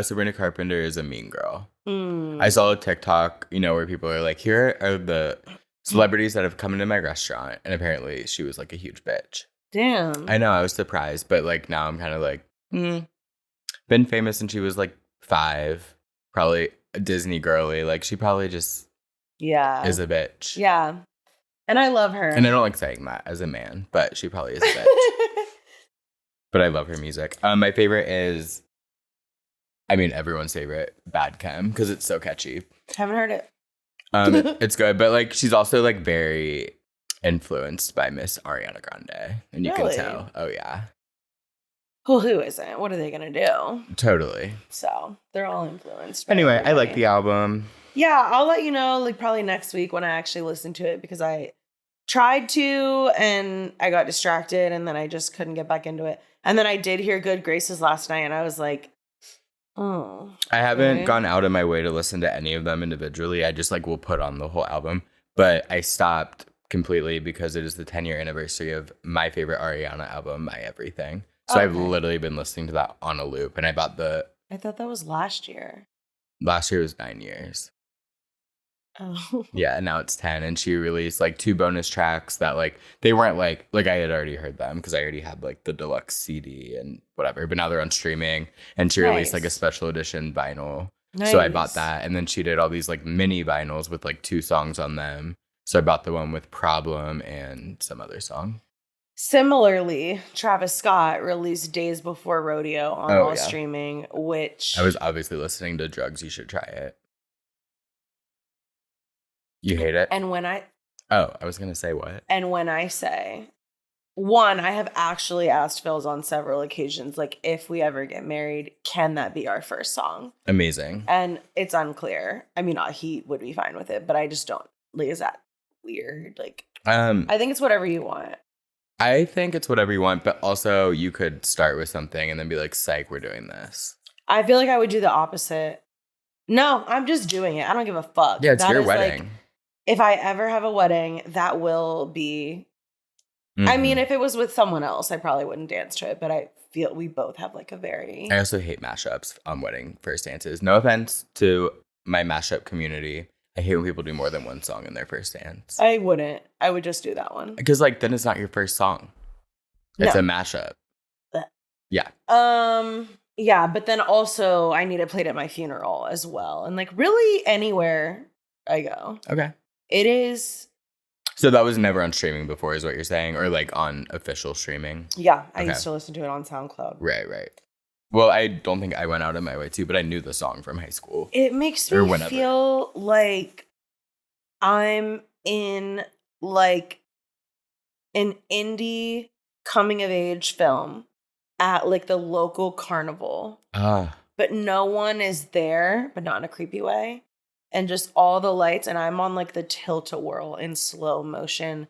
Sabrina Carpenter is a mean girl. I saw a TikTok, where people are like, here are the celebrities that have come into my restaurant. And apparently she was like a huge bitch. Damn. I know, I was surprised. But like now I'm kind of like, been famous since she was like 5. Probably a Disney girly. Like she probably just is a bitch. Yeah. And I love her. And I don't like saying that as a man, but she probably is a bitch. But I love her music. My favorite is, everyone's favorite, Bad Chem, because it's so catchy. Haven't heard it. It's good, but like she's also like very influenced by Miss Ariana Grande, and you can tell. Oh yeah. Well, who isn't? What are they gonna do? Totally. So they're all influenced. Anyway, I like the album. Yeah, I'll let you know, like, probably next week when I actually listen to it, because I tried to and I got distracted, and then I just couldn't get back into it. And then I did hear Good Graces last night, and I was like, oh. I haven't gone out of my way to listen to any of them individually. I just like will put on the whole album. But I stopped completely because it is the 10-year anniversary of my favorite Ariana album, My Everything. So I've literally been listening to that on a loop. And I thought that was last year. Last year was 9 years. Oh. Yeah, and now it's 10. And she released like 2 bonus tracks that like they weren't like I had already heard them because I already had like the deluxe CD and whatever, but now they're on streaming. And she released like a special edition vinyl. So I bought that. And then she did all these like mini vinyls with like 2 songs on them. So I bought the one with Problem and some other song. Similarly, Travis Scott released Days Before Rodeo on all streaming, which I was obviously listening to Drugs. You should try it. You hate it? And when I was going to say what? And when I say, one, I have actually asked Phil's on several occasions, like, if we ever get married, can that be our first song? Amazing. And it's unclear. I mean, he would be fine with it, but I just don't. Like, is that weird? Like, I think it's whatever you want. I think it's whatever you want, but also you could start with something and then be like, psych, we're doing this. I feel like I would do the opposite. No, I'm just doing it. I don't give a fuck. Yeah, it's your wedding. Like, if I ever have a wedding, that will be... I mean, if it was with someone else, I probably wouldn't dance to it, but I feel we both have like a very... I also hate mashups on wedding first dances. No offense to my mashup community. I hate when people do more than one song in their first dance. I wouldn't. I would just do that one. Because like, then it's not your first song. It's a mashup. Yeah. Yeah, but then also I need it played at my funeral as well. And like really anywhere I go. Okay. It is. So that was never on streaming before is what you're saying? Or like on official streaming? Yeah, I used to listen to it on SoundCloud. Right. Well, I don't think I went out of my way to, but I knew the song from high school. It makes me feel like I'm in like an indie coming of age film at like the local carnival. But no one is there, but not in a creepy way. And just all the lights, and I'm on like the tilt-a-whirl in slow motion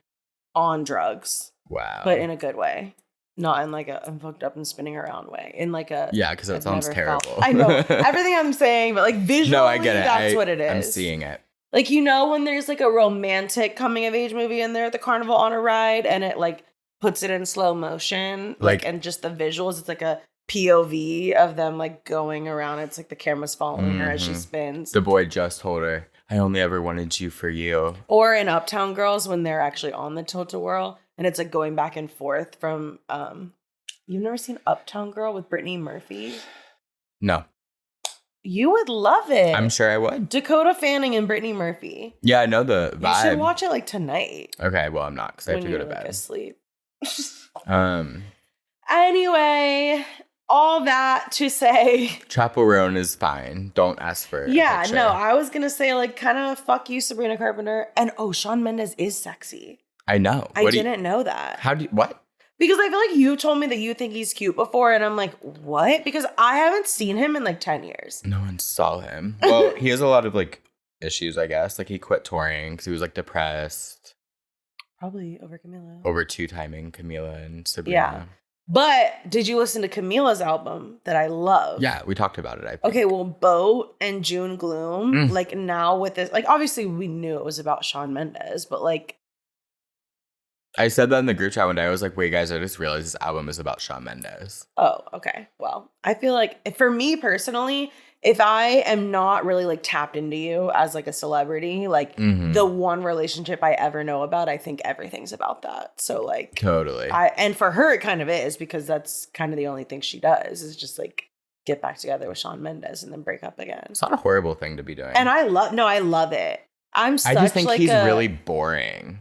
on drugs. Wow. But in a good way. Not in like a I'm fucked up and spinning around way. In like a yeah, because that sounds terrible. I know everything I'm saying, but like visually, no, I get it. That's what it is. I'm seeing it. Like, you know, when there's like a romantic coming of age movie in there at the carnival on a ride, and it like puts it in slow motion, like and just the visuals, it's like a POV of them like going around. It's like the camera's following her as she spins. The boy just told her, I only ever wanted you for you. Or in Uptown Girls when they're actually on the tilt-a-whirl and it's like going back and forth from you've never seen Uptown Girl with Brittany Murphy? No. You would love it. I'm sure I would. Dakota Fanning and Brittany Murphy. Yeah, I know the vibe. You should watch it like tonight. Okay, well I'm not because I have to go to bed. Like, asleep. Anyway, all that to say, chappel roan is fine. Don't ask for yeah, no, I was gonna say like kind of fuck you, Sabrina Carpenter, and Shawn Mendes is sexy. I know. I didn't know that. How do you, what? Because I feel like you told me that you think he's cute before, and I'm like, what? Because I haven't seen him in like 10 years. No one saw him. Well, he has a lot of like issues, I guess. Like he quit touring because he was like depressed. Probably over Camila. Over two-timing Camila and Sabrina. Yeah. But did you listen to Camila's album that I love? Yeah, we talked about it, I think. Okay, well, Boat and June Gloom, like now with this, like obviously we knew it was about Shawn Mendes, but like. I said that in the group chat one day. I was like, wait, guys, I just realized this album is about Shawn Mendes. Oh, okay. Well, I feel like for me personally, if I am not really like tapped into you as like a celebrity, like the one relationship I ever know about, I think everything's about that. So like totally. And for her, it kind of is because that's kind of the only thing she does is just like get back together with Shawn Mendes and then break up again. It's not a horrible thing to be doing. And I love it. I just think he's really boring.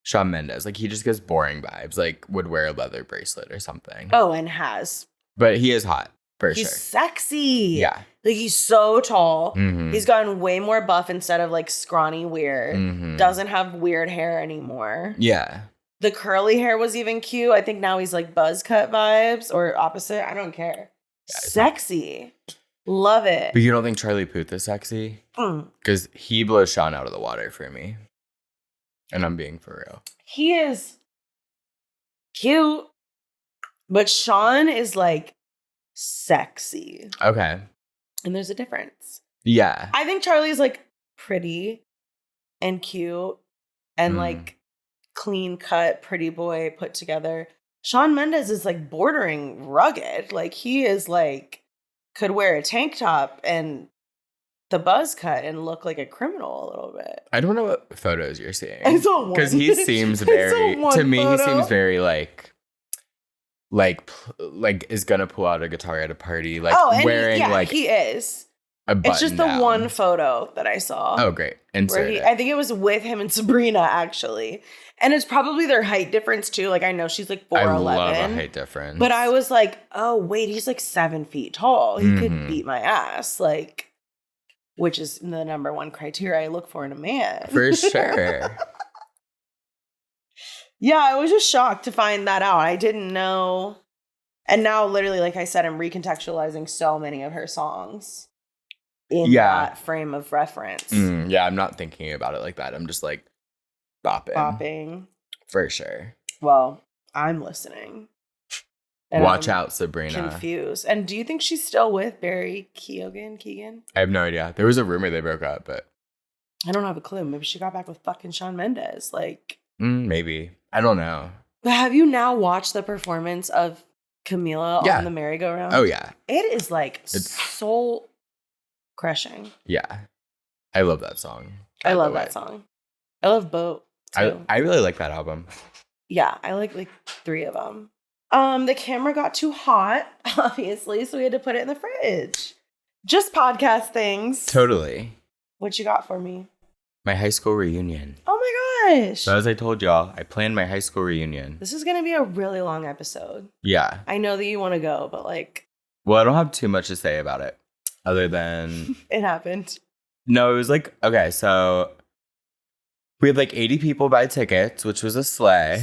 Shawn Mendes, like he just gives boring vibes. Like would wear a leather bracelet or something. Oh, and has. But he is hot for sure. He's sexy. Yeah. Like he's so tall. He's gotten way more buff instead of like scrawny weird. Doesn't have weird hair anymore. Yeah. The curly hair was even cute. I think now he's like buzz cut vibes or opposite. I don't care. Yeah, sexy. Love it. But you don't think Charlie Puth is sexy? Because he blows Shawn out of the water for me. And I'm being for real. He is cute. But Shawn is like sexy. Okay. And there's a difference. Yeah. I think Charlie's like pretty and cute and like clean cut, pretty boy put together. Shawn Mendes is like bordering rugged. Like he is like could wear a tank top and the buzz cut and look like a criminal a little bit. I don't know what photos you're seeing. I saw one. Because he seems very, to me, photo. He seems very like is gonna pull out a guitar at a party, like wearing he is. A button it's just the down. one photo that I saw. Oh, great! Insert it. I think it was with him and Sabrina actually, and it's probably their height difference too. Like I know she's like 4'11". I love a height difference, but I was like, oh wait, he's like 7 feet tall. He could beat my ass, like. Which is the number one criteria I look for in a man. For sure. Yeah, I was just shocked to find that out. I didn't know. And now, literally, like I said, I'm recontextualizing so many of her songs in that frame of reference. Yeah, I'm not thinking about it like that. I'm just like bopping. For sure. Well, I'm listening. And watch out, Sabrina. Confused. And do you think she's still with Barry Keoghan? I have no idea. There was a rumor they broke up, but I don't have a clue. Maybe she got back with fucking Shawn Mendes. Like, maybe. I don't know. But have you now watched the performance of Camila on the merry-go-round? Oh yeah. It is like soul crushing. Yeah. I love that song. I love that song. I love Boat too. I really like that album. Yeah, I like 3 of them. The camera got too hot, obviously, so we had to put it in the fridge. Just podcast things. Totally. What you got for me? My high school reunion. Oh my gosh. So as I told y'all, I planned my high school reunion. This is going to be a really long episode. Yeah. I know that you want to go, but like... Well, I don't have too much to say about it, other than... It happened. No, it was like, okay, so... We had like 80 people buy tickets, which was a sleigh.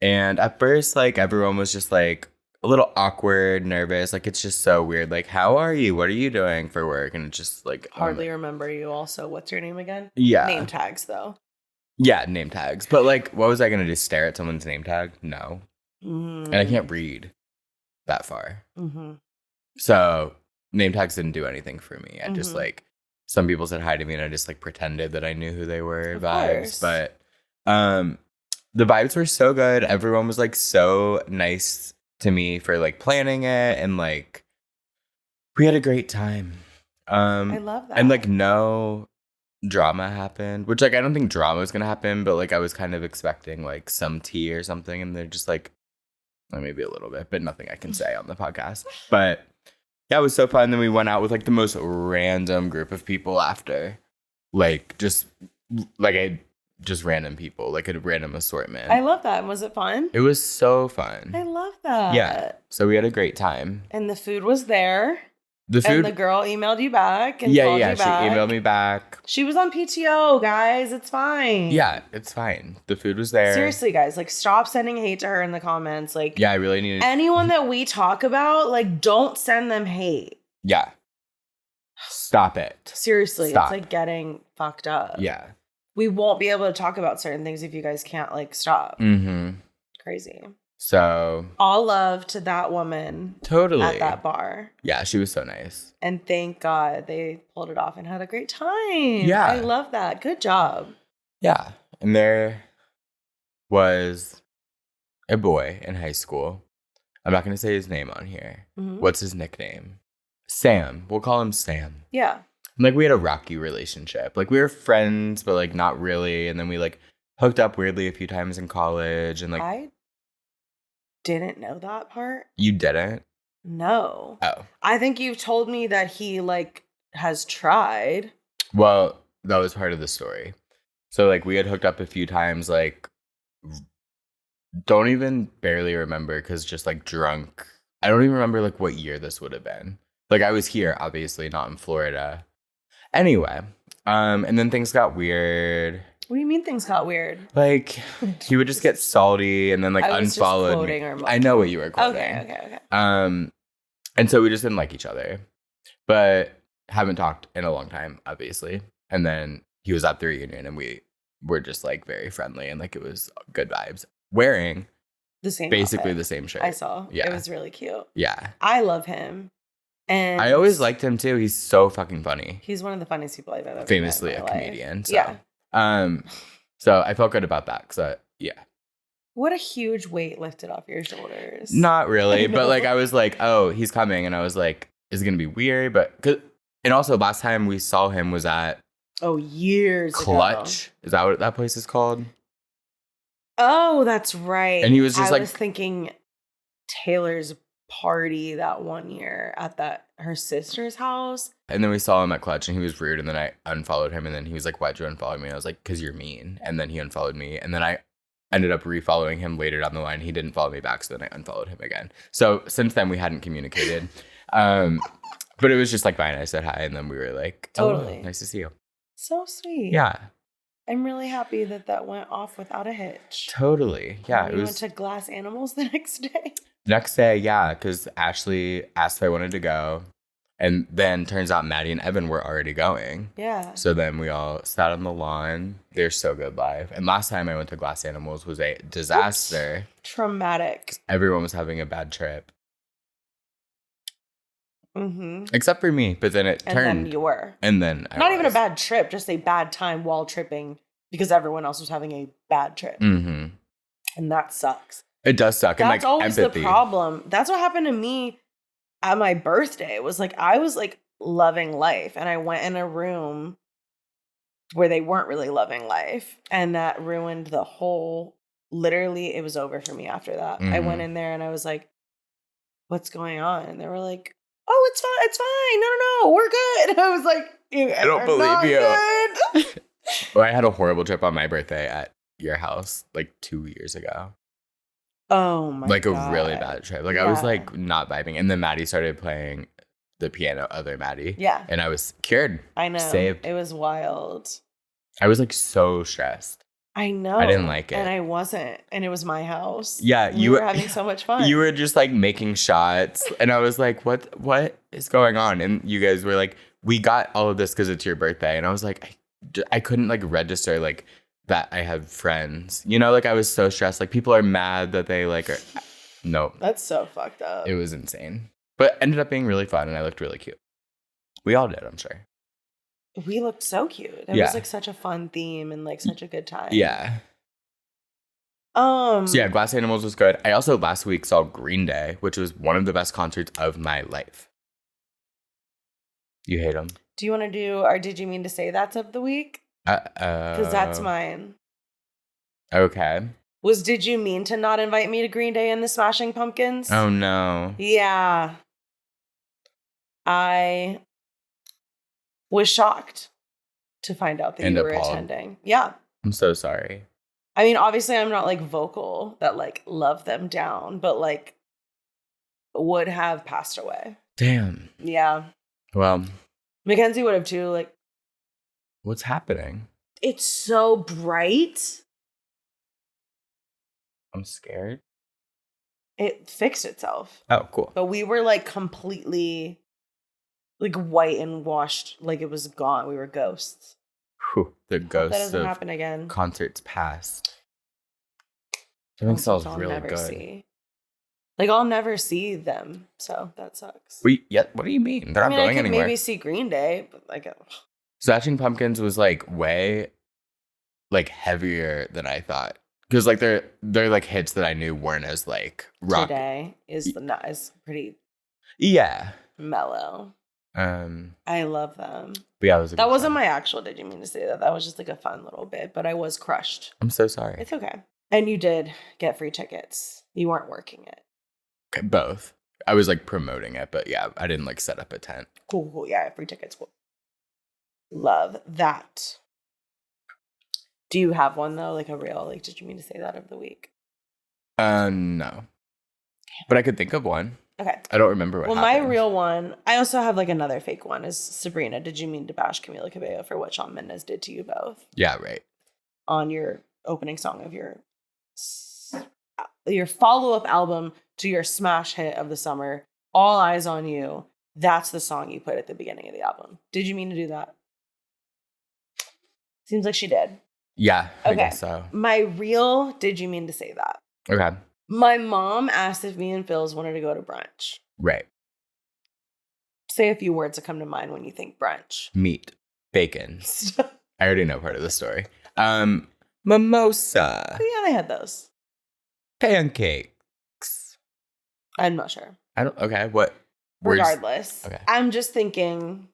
And at first, like, everyone was just like a little awkward, nervous. Like, it's just so weird. Like, how are you? What are you doing for work? And it's just like Hardly remember you also. What's your name again? Yeah. Name tags, though. Yeah, name tags. But like, what was I going to do? Stare at someone's name tag? No. And I can't read that far. So name tags didn't do anything for me. I just like, some people said hi to me and I just like pretended that I knew who they were. Of vibes. course. But the vibes were so good. Everyone was like so nice to me for like planning it, and like we had a great time. I love that. And like no drama happened, which like I don't think drama was gonna happen, but like I was kind of expecting like some tea or something, and they're just like, well, maybe a little bit, but nothing I can say on the podcast. But yeah, it was so fun. Then we went out with like the most random group of people after, like just random people, like a random assortment. I love that. Was it fun? It was so fun. I love that. Yeah. So we had a great time. And the food was there. The food. And the girl emailed you back. And yeah. called you She back. emailed me back. She was on PTO, guys. It's fine. Yeah, it's fine. The food was there. Seriously, guys, like stop sending hate to her in the comments. Like, yeah, I really needed anyone that we talk about, like, don't send them hate. Yeah. Stop it. Seriously, Stop. It's like getting fucked up. Yeah. We won't be able to talk about certain things if you guys can't like stop. Crazy. So all love to that woman. Totally. At that bar. Yeah, she was so nice. And thank God they pulled it off and had a great time. Yeah. I love that. Good job. Yeah. And there was a boy in high school. I'm not going to say his name on here. What's his nickname? Sam. We'll call him Sam. Yeah. And, like, we had a rocky relationship. Like, we were friends, but, like, not really. And then we, like, hooked up weirdly a few times in college. And, like, I didn't know that part. You didn't? No. Oh. I think you've told me that he, like, has tried. Well, that was part of the story. So, like, we had hooked up a few times, like, don't even barely remember because just, like, drunk. I don't even remember, like, what year this would have been. Like, I was here, obviously, not in Florida. Anyway, and then things got weird. What do you mean things got weird? Like, he would just get salty and then, like, I was unfollowed just me. quoting I know what you were quoting. Okay. And so we just didn't like each other. But haven't talked in a long time, obviously. And then he was at the reunion and we were just, like, very friendly and, like, it was good vibes. Wearing the same basically outfit. The same shirt. I saw. Yeah. It was really cute. Yeah. I love him. And I always liked him too. He's so fucking funny. He's one of the funniest people I've ever met. Famously in a my life. comedian. So. Yeah. So I felt good about that. So yeah. What a huge weight lifted off your shoulders. Not really, but like I was like, oh, he's coming, and I was like, is it gonna be weird? And also last time we saw him was at years Clutch. ago. Is that what that place is called? Oh, that's right. And he was just I was thinking Taylor's party that one year at her sister's house. And then we saw him at Clutch and he was rude, and then I unfollowed him, and then he was like, why'd you unfollow me? And I was like, because you're mean. And then he unfollowed me, and then I ended up refollowing him later down the line. He didn't follow me back, so then I unfollowed him again. So since then we hadn't communicated. But it was just like fine. I said hi, and then we were like, totally. Oh, nice to see you. So sweet. Yeah. I'm really happy that went off without a hitch. Totally. Yeah. We went to Glass Animals the next day. Next day, yeah, because Ashley asked if I wanted to go. And then turns out Maddie and Evan were already going. Yeah. So then we all sat on the lawn. They're so good live. And last time I went to Glass Animals was a disaster. Oops. Traumatic. Everyone was having a bad trip. Mm-hmm. Except for me. But then it turned. And then you were. And then Not even a bad trip, just a bad time while tripping because everyone else was having a bad trip. Mm-hmm. And that sucks. It does suck. That's and like always empathy. the problem. That's what happened to me at my birthday. It was like I was like loving life, and I went in a room where they weren't really loving life, and that ruined the whole. Literally, it was over for me after that. I went in there and I was like, "What's going on?" And they were like, "Oh, it's fine. It's fine. No, we're good." And I was like, I don't believe you. Good. Well, I had a horrible trip on my birthday at your house like 2 years ago. Oh my like God. A really bad trip. Like I was like not vibing, and then Maddie started playing the piano. Other Maddie, yeah, and I was cured. I know, saved. It was wild. I was like so stressed. I know. I didn't like it. And I wasn't. And it was my house. Yeah. We were having so much fun. You were just like making shots. And I was like, what is going on? And you guys were like, we got all of this because it's your birthday. And I was like, I couldn't like register like that I have friends. You know, like I was so stressed. Like people are mad that they like are. No. That's so fucked up. It was insane. But ended up being really fun and I looked really cute. We all did, I'm sure. We looked so cute. It was like such a fun theme and like such a good time. Yeah. So yeah, Glass Animals was good. I also last week saw Green Day, which was one of the best concerts of my life. You hate them? Do you want to do our Did You Mean to Say That's of the week? Because that's mine. Okay. Was Did You Mean to Not Invite Me to Green Day and the Smashing Pumpkins? Oh no. Yeah. I was shocked to find out that you were attending. Yeah. I'm so sorry. I mean, obviously I'm not like vocal that like love them down, but like would have passed away. Damn. Yeah. Well, Mackenzie would have too. Like, what's happening? It's so bright. I'm scared. It fixed itself. Oh, cool. But we were like completely like white and washed, like it was gone. We were ghosts. Whew, the ghosts that doesn't of happen again. Concerts past. Everything smells really good. See. Like I'll never see them, so that sucks. What do you mean? They're not going anywhere. Maybe see Green Day, but like Smashing Pumpkins was like way like heavier than I thought. Because like they're like hits that I knew weren't as like rock. Today is pretty mellow. I love them. But yeah, that wasn't my actual Did You Mean to Say That? That was just like a fun little bit, but I was crushed. I'm so sorry. It's okay. And you did get free tickets. You weren't working it. Okay, both. I was like promoting it, but yeah, I didn't like set up a tent. Cool. Yeah, free tickets. Cool. Love that. Do you have one though? Like a real, like, Did You Mean to Say That of the week? No. But I could think of one. Okay. I don't remember what happened. My real one, I also have like another fake one, is Sabrina. Did you mean to bash Camila Cabello for what Shawn Mendes did to you both? Yeah, right. On your opening song of your follow-up album to your smash hit of the summer, All Eyes on You. That's the song you put at the beginning of the album. Did you mean to do that? Seems like she did. Yeah, I guess so. My real Did You Mean to Say That? Okay. My mom asked if me and Phil's wanted to go to brunch. Right. Say a few words that come to mind when you think brunch. Meat. Bacon. I already know part of the story. Mimosa. Yeah, they had those. Pancakes. I'm not sure. Okay, what? Regardless. Okay. I'm just thinking,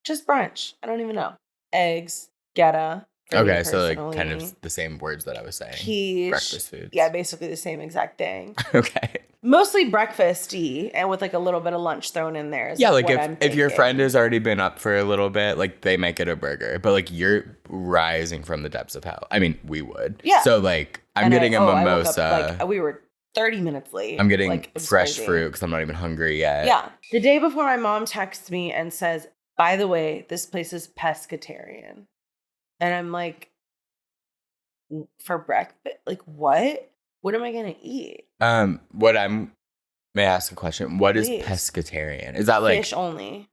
just brunch. I don't even know. Eggs, geta. Okay, so like kind of the same words that I was saying. Quiche. Breakfast foods. Yeah, basically the same exact thing. Okay. Mostly breakfasty and with like a little bit of lunch thrown in there. Yeah, like if your friend has already been up for a little bit, like they might get a burger, but like you're rising from the depths of hell. I mean, we would. Yeah. So like I'm getting a mimosa. I woke up, like we were 30 minutes late. I'm getting fresh fruit because I'm not even hungry yet. Yeah. The day before, my mom texts me and says, by the way, this place is pescatarian. And I'm like, for breakfast? Like, what? What am I going to eat? May I ask a question? What is pescatarian? Is that like fish only?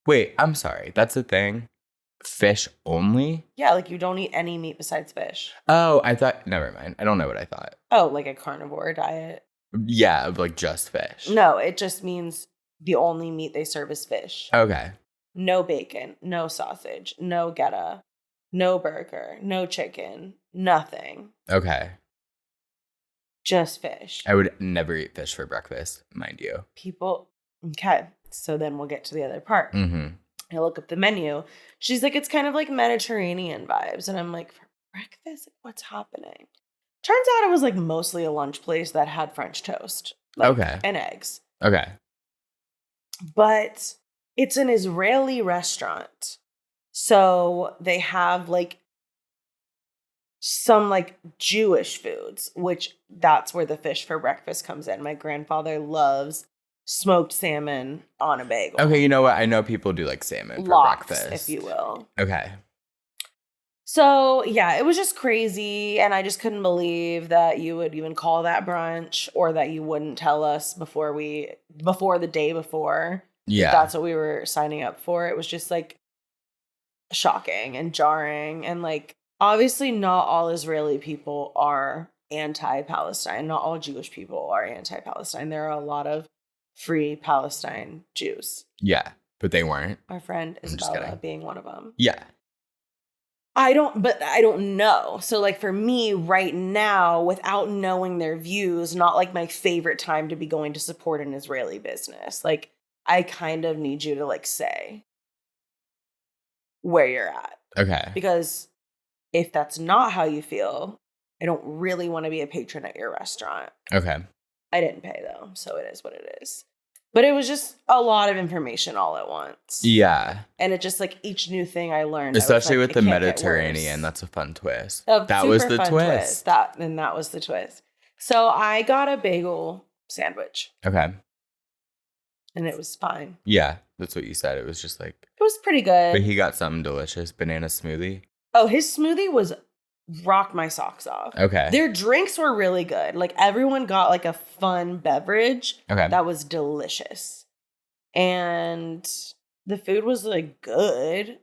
Wait, I'm sorry. That's a thing? Fish only? Yeah, like you don't eat any meat besides fish. Oh, I thought, never mind. I don't know what I thought. Oh, like a carnivore diet? Yeah, of like just fish. No, it just means the only meat they serve is fish. Okay. No bacon, no sausage, no geta, no burger, no chicken, nothing. Okay. Just fish. I would never eat fish for breakfast, mind you. Okay. So then we'll get to the other part. Mm-hmm. I look up the menu. She's like, it's kind of like Mediterranean vibes. And I'm like, for breakfast? What's happening? Turns out it was like mostly a lunch place that had French toast. Okay. And eggs. Okay. But it's an Israeli restaurant. So they have like some like Jewish foods, which that's where the fish for breakfast comes in. My grandfather loves smoked salmon on a bagel. Okay, you know what? I know people do like salmon for Lox, breakfast. if you will. Okay. So, yeah, it was just crazy. And I just couldn't believe that you would even call that brunch or that you wouldn't tell us before the day before. Yeah. That's what we were signing up for. It was just like shocking and jarring. And like, obviously, not all Israeli people are anti-Palestine. Not all Jewish people are anti-Palestine. There are a lot of free Palestine Jews. Yeah, but they weren't. Our friend Isabella being one of them. Yeah. I don't know. So like for me right now, without knowing their views, not like my favorite time to be going to support an Israeli business. Like I kind of need you to like say where you're at. Okay. Because if that's not how you feel, I don't really want to be a patron at your restaurant. Okay. I didn't pay though, so it is what it is. But it was just a lot of information all at once. Yeah. And it just like each new thing I learned. Especially like, with the Mediterranean. That's a fun twist. That was the twist. That was the twist. So I got a bagel sandwich. Okay. And it was fine. Yeah. That's what you said. It was just like. It was pretty good. But he got something delicious. Banana smoothie. Oh, his smoothie was rocked my socks off. Okay. Their drinks were really good. Like everyone got like a fun beverage. Okay. That was delicious. And the food was like good.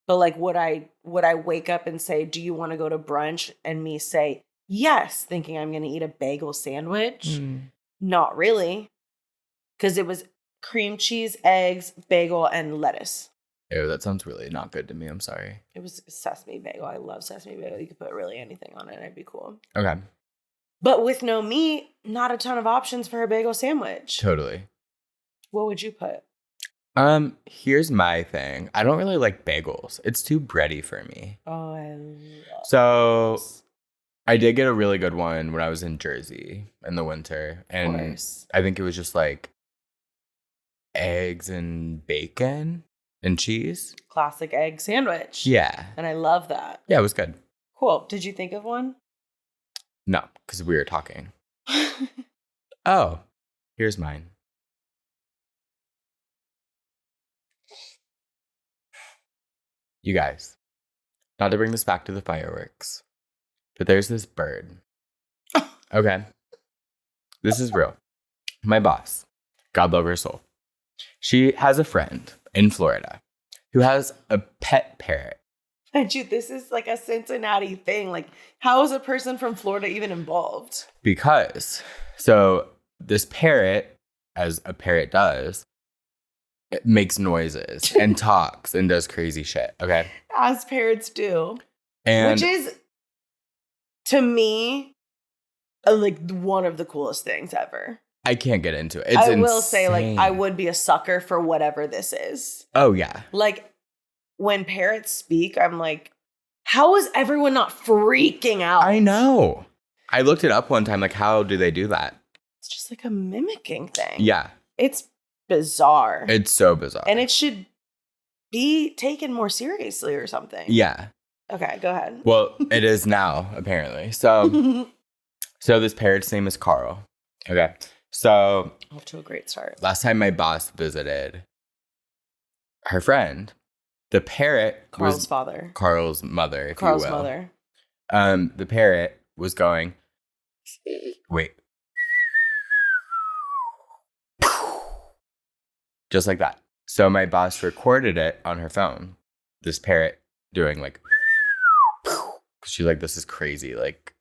But like would I wake up and say, "Do you want to go to brunch?" and me say, "Yes," thinking I'm going to eat a bagel sandwich? Not really. Cuz it was cream cheese, eggs, bagel and lettuce. Ew, that sounds really not good to me. I'm sorry. It was a sesame bagel. I love sesame bagel. You could put really anything on it and it'd be cool. Okay. But with no meat, not a ton of options for a bagel sandwich. Totally. What would you put? Here's my thing. I don't really like bagels. It's too bready for me. Oh, I love So bagels. I did get a really good one when I was in Jersey in the winter. And Of course. I think it was just like eggs and bacon and cheese. Classic egg sandwich. Yeah. And I love that. Yeah, it was good. Cool. Did you think of one? No, because we were talking. Oh, here's mine. You guys, not to bring this back to the fireworks, but there's this bird. Okay. This is real. My boss, God love her soul. She has a friend in Florida who has a pet parrot. And you, this is like a Cincinnati thing. Like, how is a person from Florida even involved? Because, so this parrot, as a parrot does, it makes noises and talks and does crazy shit. Okay. As parrots do. And which is, to me, like one of the coolest things ever. I can't get into it. It's I will insane. say, like, I would be a sucker for whatever this is. Oh, yeah. Like, when parrots speak, I'm like, how is everyone not freaking out? I know. I looked it up one time. Like, how do they do that? It's just like a mimicking thing. Yeah. It's bizarre. It's so bizarre. And it should be taken more seriously or something. Yeah. Okay, go ahead. Well, it is now, apparently. So this parrot's name is Carl. Okay. So off to a great start. Last time my boss visited her friend, the parrot Carl's was father. Carl's mother, if Carl's you will. mother. The parrot was going, wait. Just like that. So my boss recorded it on her phone. This parrot doing like, she's like, this is crazy. Like,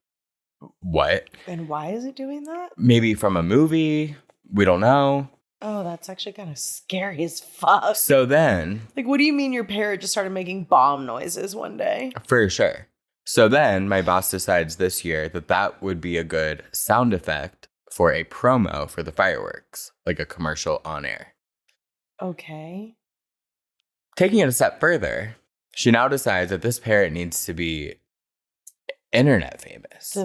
what? And why is it doing that? Maybe from a movie. We don't know. Oh, that's actually kind of scary as fuck. So then. Like, what do you mean your parrot just started making bomb noises one day? For sure. So then my boss decides this year that that would be a good sound effect for a promo for the fireworks, like a commercial on air. Okay. Taking it a step further, she now decides that this parrot needs to be internet famous.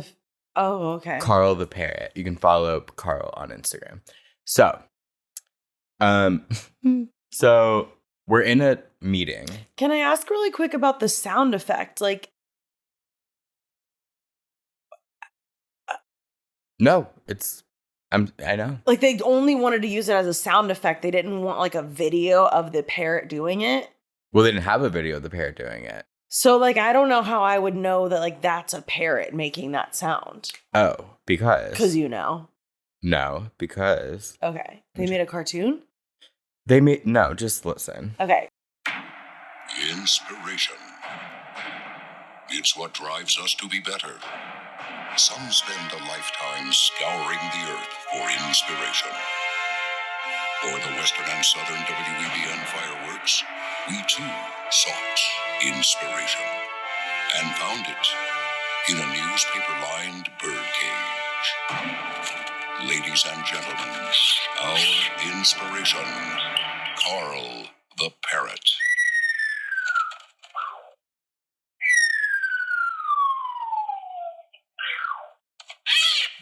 Oh, okay. Carl the parrot. You can follow Carl on Instagram. So, so we're in a meeting. Can I ask really quick about the sound effect? Like, no, I know. Like they only wanted to use it as a sound effect. They didn't want like a video of the parrot doing it. Well, they didn't have a video of the parrot doing it. So, like, I don't know how I would know that, like, that's a parrot making that sound. Oh, because. Because you know. No, because. Okay. They made a cartoon? No, just listen. Okay. Inspiration. It's what drives us to be better. Some spend a lifetime scouring the earth for inspiration. For the Western and Southern WEBN fireworks, we too sought inspiration and found it in a newspaper-lined birdcage. Ladies and gentlemen, our inspiration, Carl the Parrot.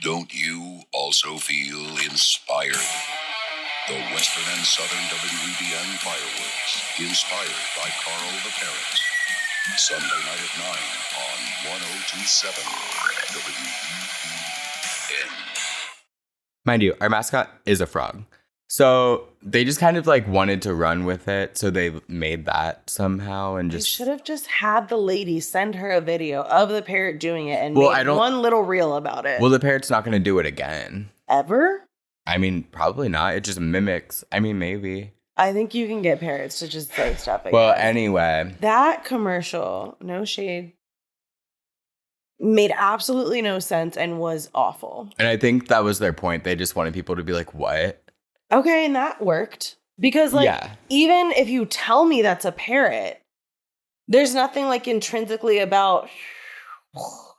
Don't you also feel inspired? The Western and Southern WEBN fireworks, inspired by Carl the Parrot. Sunday night at 9 on 1027 WEBN. Mind you, our mascot is a frog. So they just kind of like wanted to run with it. So they made that somehow and just. You should have just had the lady send her a video of the parrot doing it and made one little reel about it. Well, the parrot's not going to do it again. Ever? I mean, probably not. It just mimics. I mean, maybe. I think you can get parrots to just say stuff again. Well, anyway. That commercial, no shade, made absolutely no sense and was awful. And I think that was their point. They just wanted people to be like, what? Okay, and that worked. Because, like, even if you tell me that's a parrot, there's nothing, like, intrinsically about...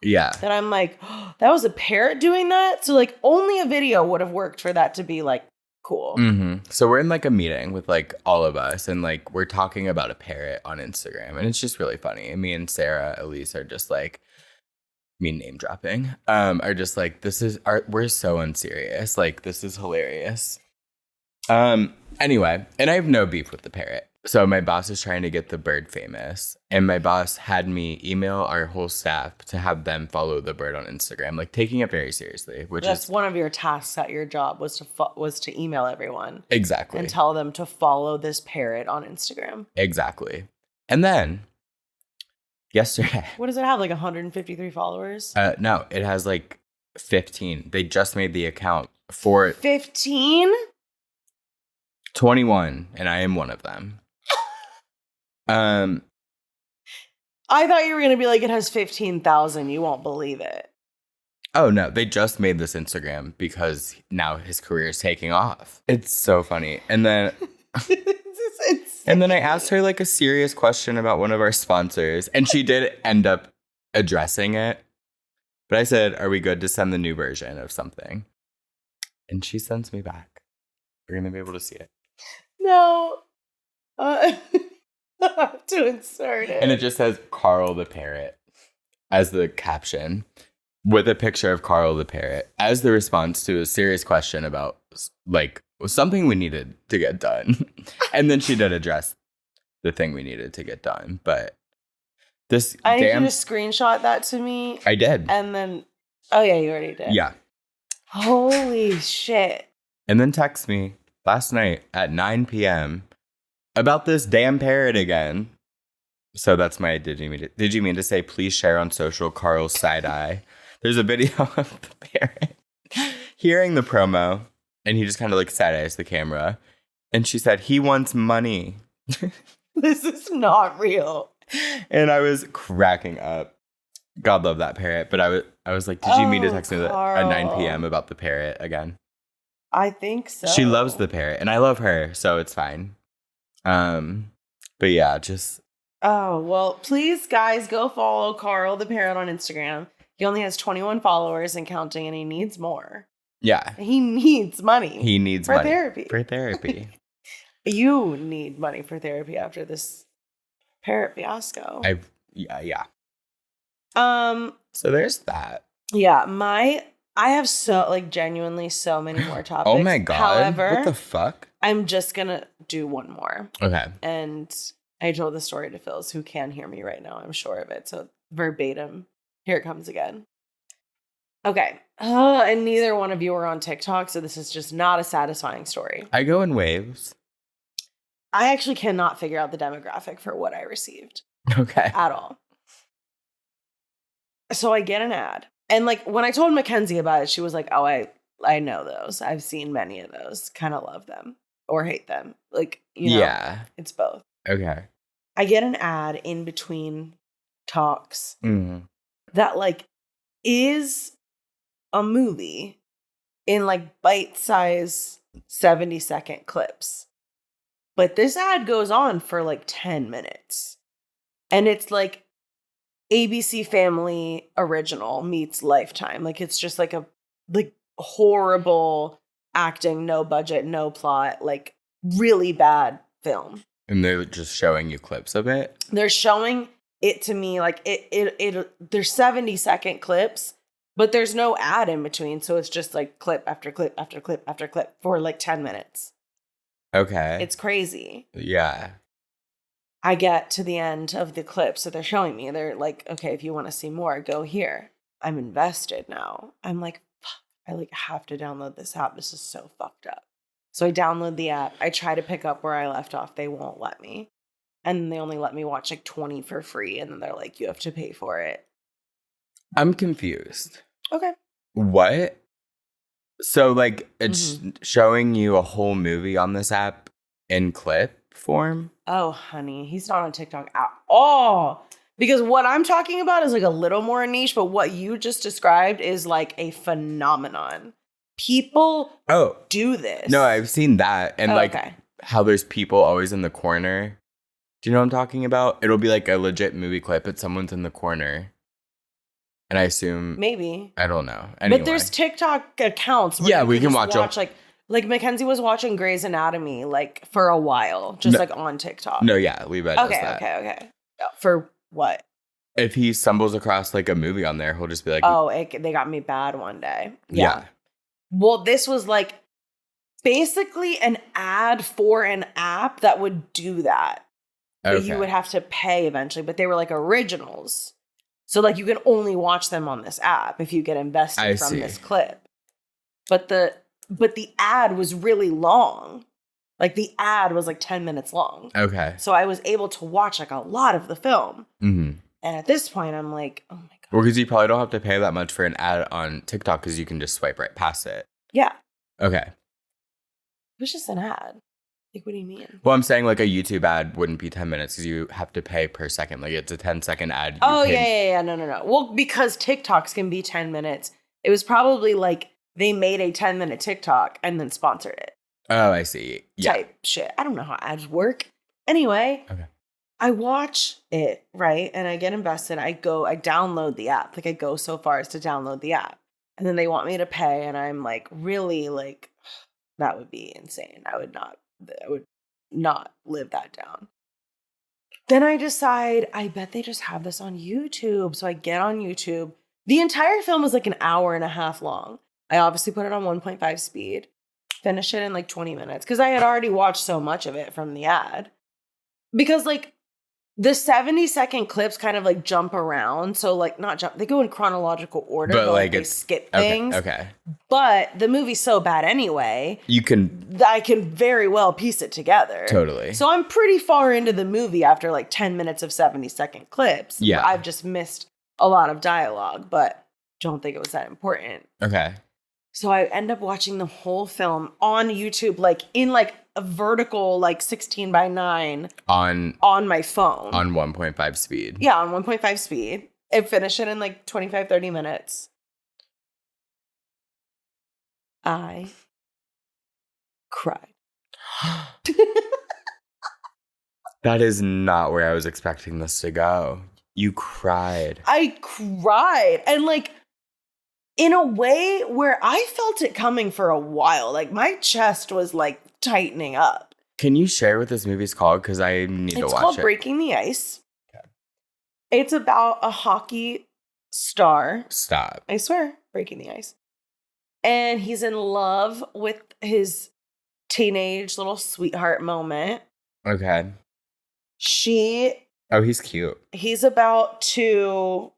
that I'm like, oh, that was a parrot doing that? So, like, only a video would have worked for that to be, like, cool. Mm-hmm. So we're in, like, a meeting with, like, all of us. And, like, we're talking about a parrot on Instagram. And it's just really funny. And me and Sarah, Elise, are just, like... me name dropping, are just like, we're so unserious. Like, this is hilarious. Anyway, and I have no beef with the parrot. So my boss is trying to get the bird famous, and my boss had me email our whole staff to have them follow the bird on Instagram, like taking it very seriously. That's one of your tasks at your job was to email everyone exactly and tell them to follow this parrot on Instagram. Exactly. And then yesterday, what does it have? Like 153 followers? No, it has like 15. They just made the account for 15. 21, and I am one of them. I thought you were going to be like, it has 15,000. You won't believe it. Oh, no. They just made this Instagram because now his career is taking off. It's so funny. And then... and then I asked her like a serious question about one of our sponsors, and she did end up addressing it. But I said, are we good to send the new version of something? And she sends me back. We're going to be able to see it. No. To insert it. And it just says Carl the Parrot as the caption with a picture of Carl the Parrot as the response to a serious question about like something we needed to get done. And then she did address the thing we needed to get done. But this I need you to screenshot that to me. I did. And then, oh yeah, you already did. Yeah. Holy shit. And then text me last night at 9 p.m. about this damn parrot again. So that's my did you mean to say please share on social Carl's side eye. There's a video of the parrot hearing the promo, and he just kind of like side eyes the camera. And she said, he wants money. This is not real. And I was cracking up. God love that parrot. But I was like, did you mean to text me at 9 p.m. about the parrot again? I think so. She loves the parrot, and I love her, so it's fine. But yeah, just... Oh, well, please, guys, go follow Carl the Parrot on Instagram. He only has 21 followers and counting, and he needs more. Yeah. He needs money. He needs for money. Therapy. For therapy. You need money for therapy after this parrot fiasco. Yeah. So there's that. Yeah, I have genuinely so many more topics. Oh my God. However, what the fuck? I'm just going to do one more. Okay. And I told the story to Phils, who can hear me right now. I'm sure of it. So verbatim, here it comes again. Okay. And neither one of you are on TikTok, so this is just not a satisfying story. I go in waves. I actually cannot figure out the demographic for what I received. Okay. At all. So I get an ad. And like when I told Mackenzie about it, she was like, oh, I know those. I've seen many of those. Kind of love them or hate them. Like, it's both. Okay. I get an ad in between talks that like is a movie in like bite-sized 70-second clips. But this ad goes on for like 10 minutes. And it's like ABC Family original meets Lifetime. Like it's just like a like horrible acting, no budget, no plot, like really bad film. And they're just showing you clips of it? They're showing it to me like there's 70-second clips, but there's no ad in between. So it's just like clip after clip after clip after clip for like 10 minutes. Okay. It's crazy. Yeah. I get to the end of the clip, so they're showing me. They're like, okay, if you want to see more, go here. I'm invested now. I'm like, fuck, I like have to download this app. This is so fucked up. So I download the app. I try to pick up where I left off. They won't let me. And they only let me watch like 20 for free. And then they're like, you have to pay for it. I'm confused. Okay. What? So like it's showing you a whole movie on this app in clip form? Oh, honey, he's not on TikTok at all. Because what I'm talking about is like a little more niche, but what you just described is like a phenomenon. People do this. No, I've seen that. And how there's people always in the corner. Do you know what I'm talking about? It'll be like a legit movie clip, but someone's in the corner. And I assume... Maybe. I don't know. Anyway. But there's TikTok accounts. Where we can watch like Mackenzie was watching Grey's Anatomy like for a while, just like on TikTok. No, yeah, Levi does that. Okay. For what? If he stumbles across like a movie on there, he'll just be like, oh, they got me bad one day. Yeah. Well, this was like basically an ad for an app that would do that. Okay. But you would have to pay eventually, but they were like originals. So like you can only watch them on this app if you get invested from this clip. But the ad was really long. Like the ad was like 10 minutes long. Okay. So I was able to watch like a lot of the film. Mm-hmm. And at this point, I'm like, oh my God. Well, because you probably don't have to pay that much for an ad on TikTok because you can just swipe right past it. Yeah. Okay. It was just an ad. Like, what do you mean? Well, I'm saying like a YouTube ad wouldn't be 10 minutes because you have to pay per second. Like it's a 10-second ad. Yeah. No. Well, because TikToks can be 10 minutes. It was probably like they made a 10-minute TikTok and then sponsored it. Oh, I see. Yeah. Type shit. I don't know how ads work. Anyway, I watch it, right? And I get invested. I download the app. Like I go so far as to download the app. And then they want me to pay. And I'm like, really? Like, that would be insane. I would not live that down. Then I decide, I bet they just have this on YouTube. So I get on YouTube. The entire film is like an hour and a half long. I obviously put it on 1.5 speed. Finish it in like 20 minutes. Because I had already watched so much of it from the ad. Because like the 70-second clips kind of like jump around. So like not jump, they go in chronological order. But like they skip things. Okay. But the movie's so bad anyway. I can very well piece it together. Totally. So I'm pretty far into the movie after like 10 minutes of 70-second clips. Yeah. I've just missed a lot of dialogue, but don't think it was that important. Okay. So I end up watching the whole film on YouTube, like in like a vertical, like 16:9 on my phone. On 1.5 speed. Yeah, on 1.5 speed. And finish it in like 25, 30 minutes. I cried. That is not where I was expecting this to go. You cried. I cried. And like, in a way where I felt it coming for a while. Like my chest was like tightening up. Can you share what this movie's called? Because I need to watch it. It's called Breaking the Ice. Okay. It's about a hockey star. Stop. I swear, Breaking the Ice. And he's in love with his teenage little sweetheart moment. Okay. Oh, he's cute. He's about to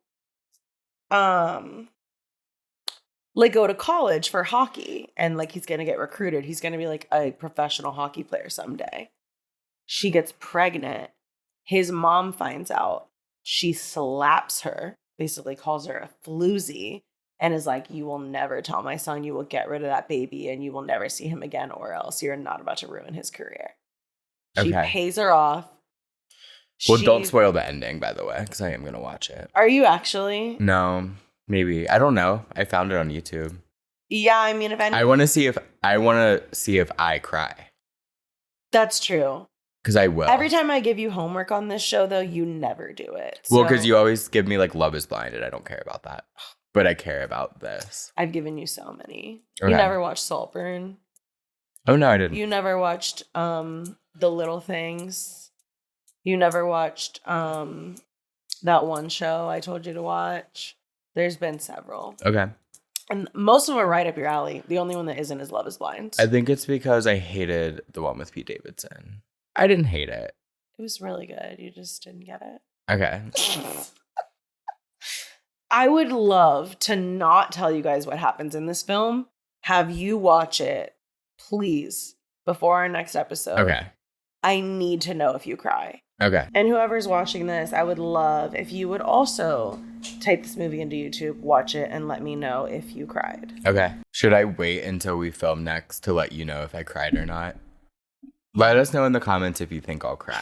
like go to college for hockey and like he's gonna get recruited. He's gonna be like a professional hockey player someday. She gets pregnant. His mom finds out. She slaps her basically calls her a floozy and is like, you will never tell my son, you will get rid of that baby and you will never see him again, or else you're not about to ruin his career. She pays her off. Well, don't spoil the ending, by the way, because I am going to watch it. Are you actually? No, maybe. I don't know. I found it on YouTube. Yeah, I mean, if any, I want to see if I cry. That's true. Because I will. Every time I give you homework on this show, though, you never do it. Well, because you always give me like Love is Blind, and I don't care about that. But I care about this. I've given you so many. Okay. You never watched Saltburn. Oh, no, I didn't. You never watched The Little Things. You never watched that one show I told you to watch. There's been several. Okay. And most of them are right up your alley. The only one that isn't is Love is Blind. I think it's because I hated the one with Pete Davidson. I didn't hate it. It was really good. You just didn't get it. Okay. I would love to not tell you guys what happens in this film. Have you watch it, please, before our next episode. Okay. I need to know if you cry. Okay. And whoever's watching this, I would love if you would also type this movie into YouTube, watch it, and let me know if you cried. Okay. Should I wait until we film next to let you know if I cried or not? Let us know in the comments if you think I'll cry.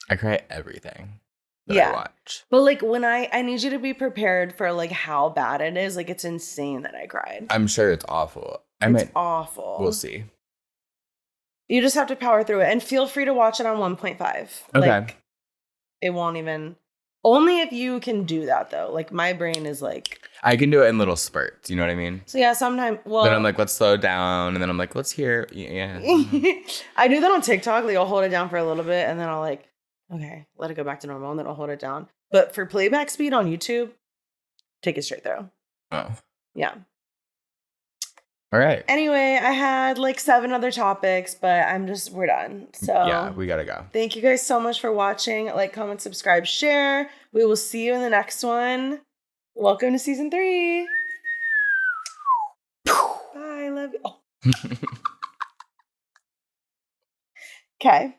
I cry at everything that I watch. But like when I need you to be prepared for like how bad it is. Like it's insane that I cried. I'm sure it's awful. It's awful. We'll see. You just have to power through it, and feel free to watch it on 1.5. Okay. Like, it won't even. Only if you can do that though. Like my brain is like. I can do it in little spurts. You know what I mean? So yeah, sometimes. Well. Then I'm like, let's slow down, and then I'm like, let's hear. Yeah. I do that on TikTok. Like I'll hold it down for a little bit, and then I'll like, okay, let it go back to normal, and then I'll hold it down. But for playback speed on YouTube, take it straight through. Oh. Yeah. All right. Anyway, I had like 7 other topics, but we're done. So yeah, we gotta go. Thank you guys so much for watching. Like, comment, subscribe, share. We will see you in the next one. Welcome to season 3. Bye, love you. Oh. Okay.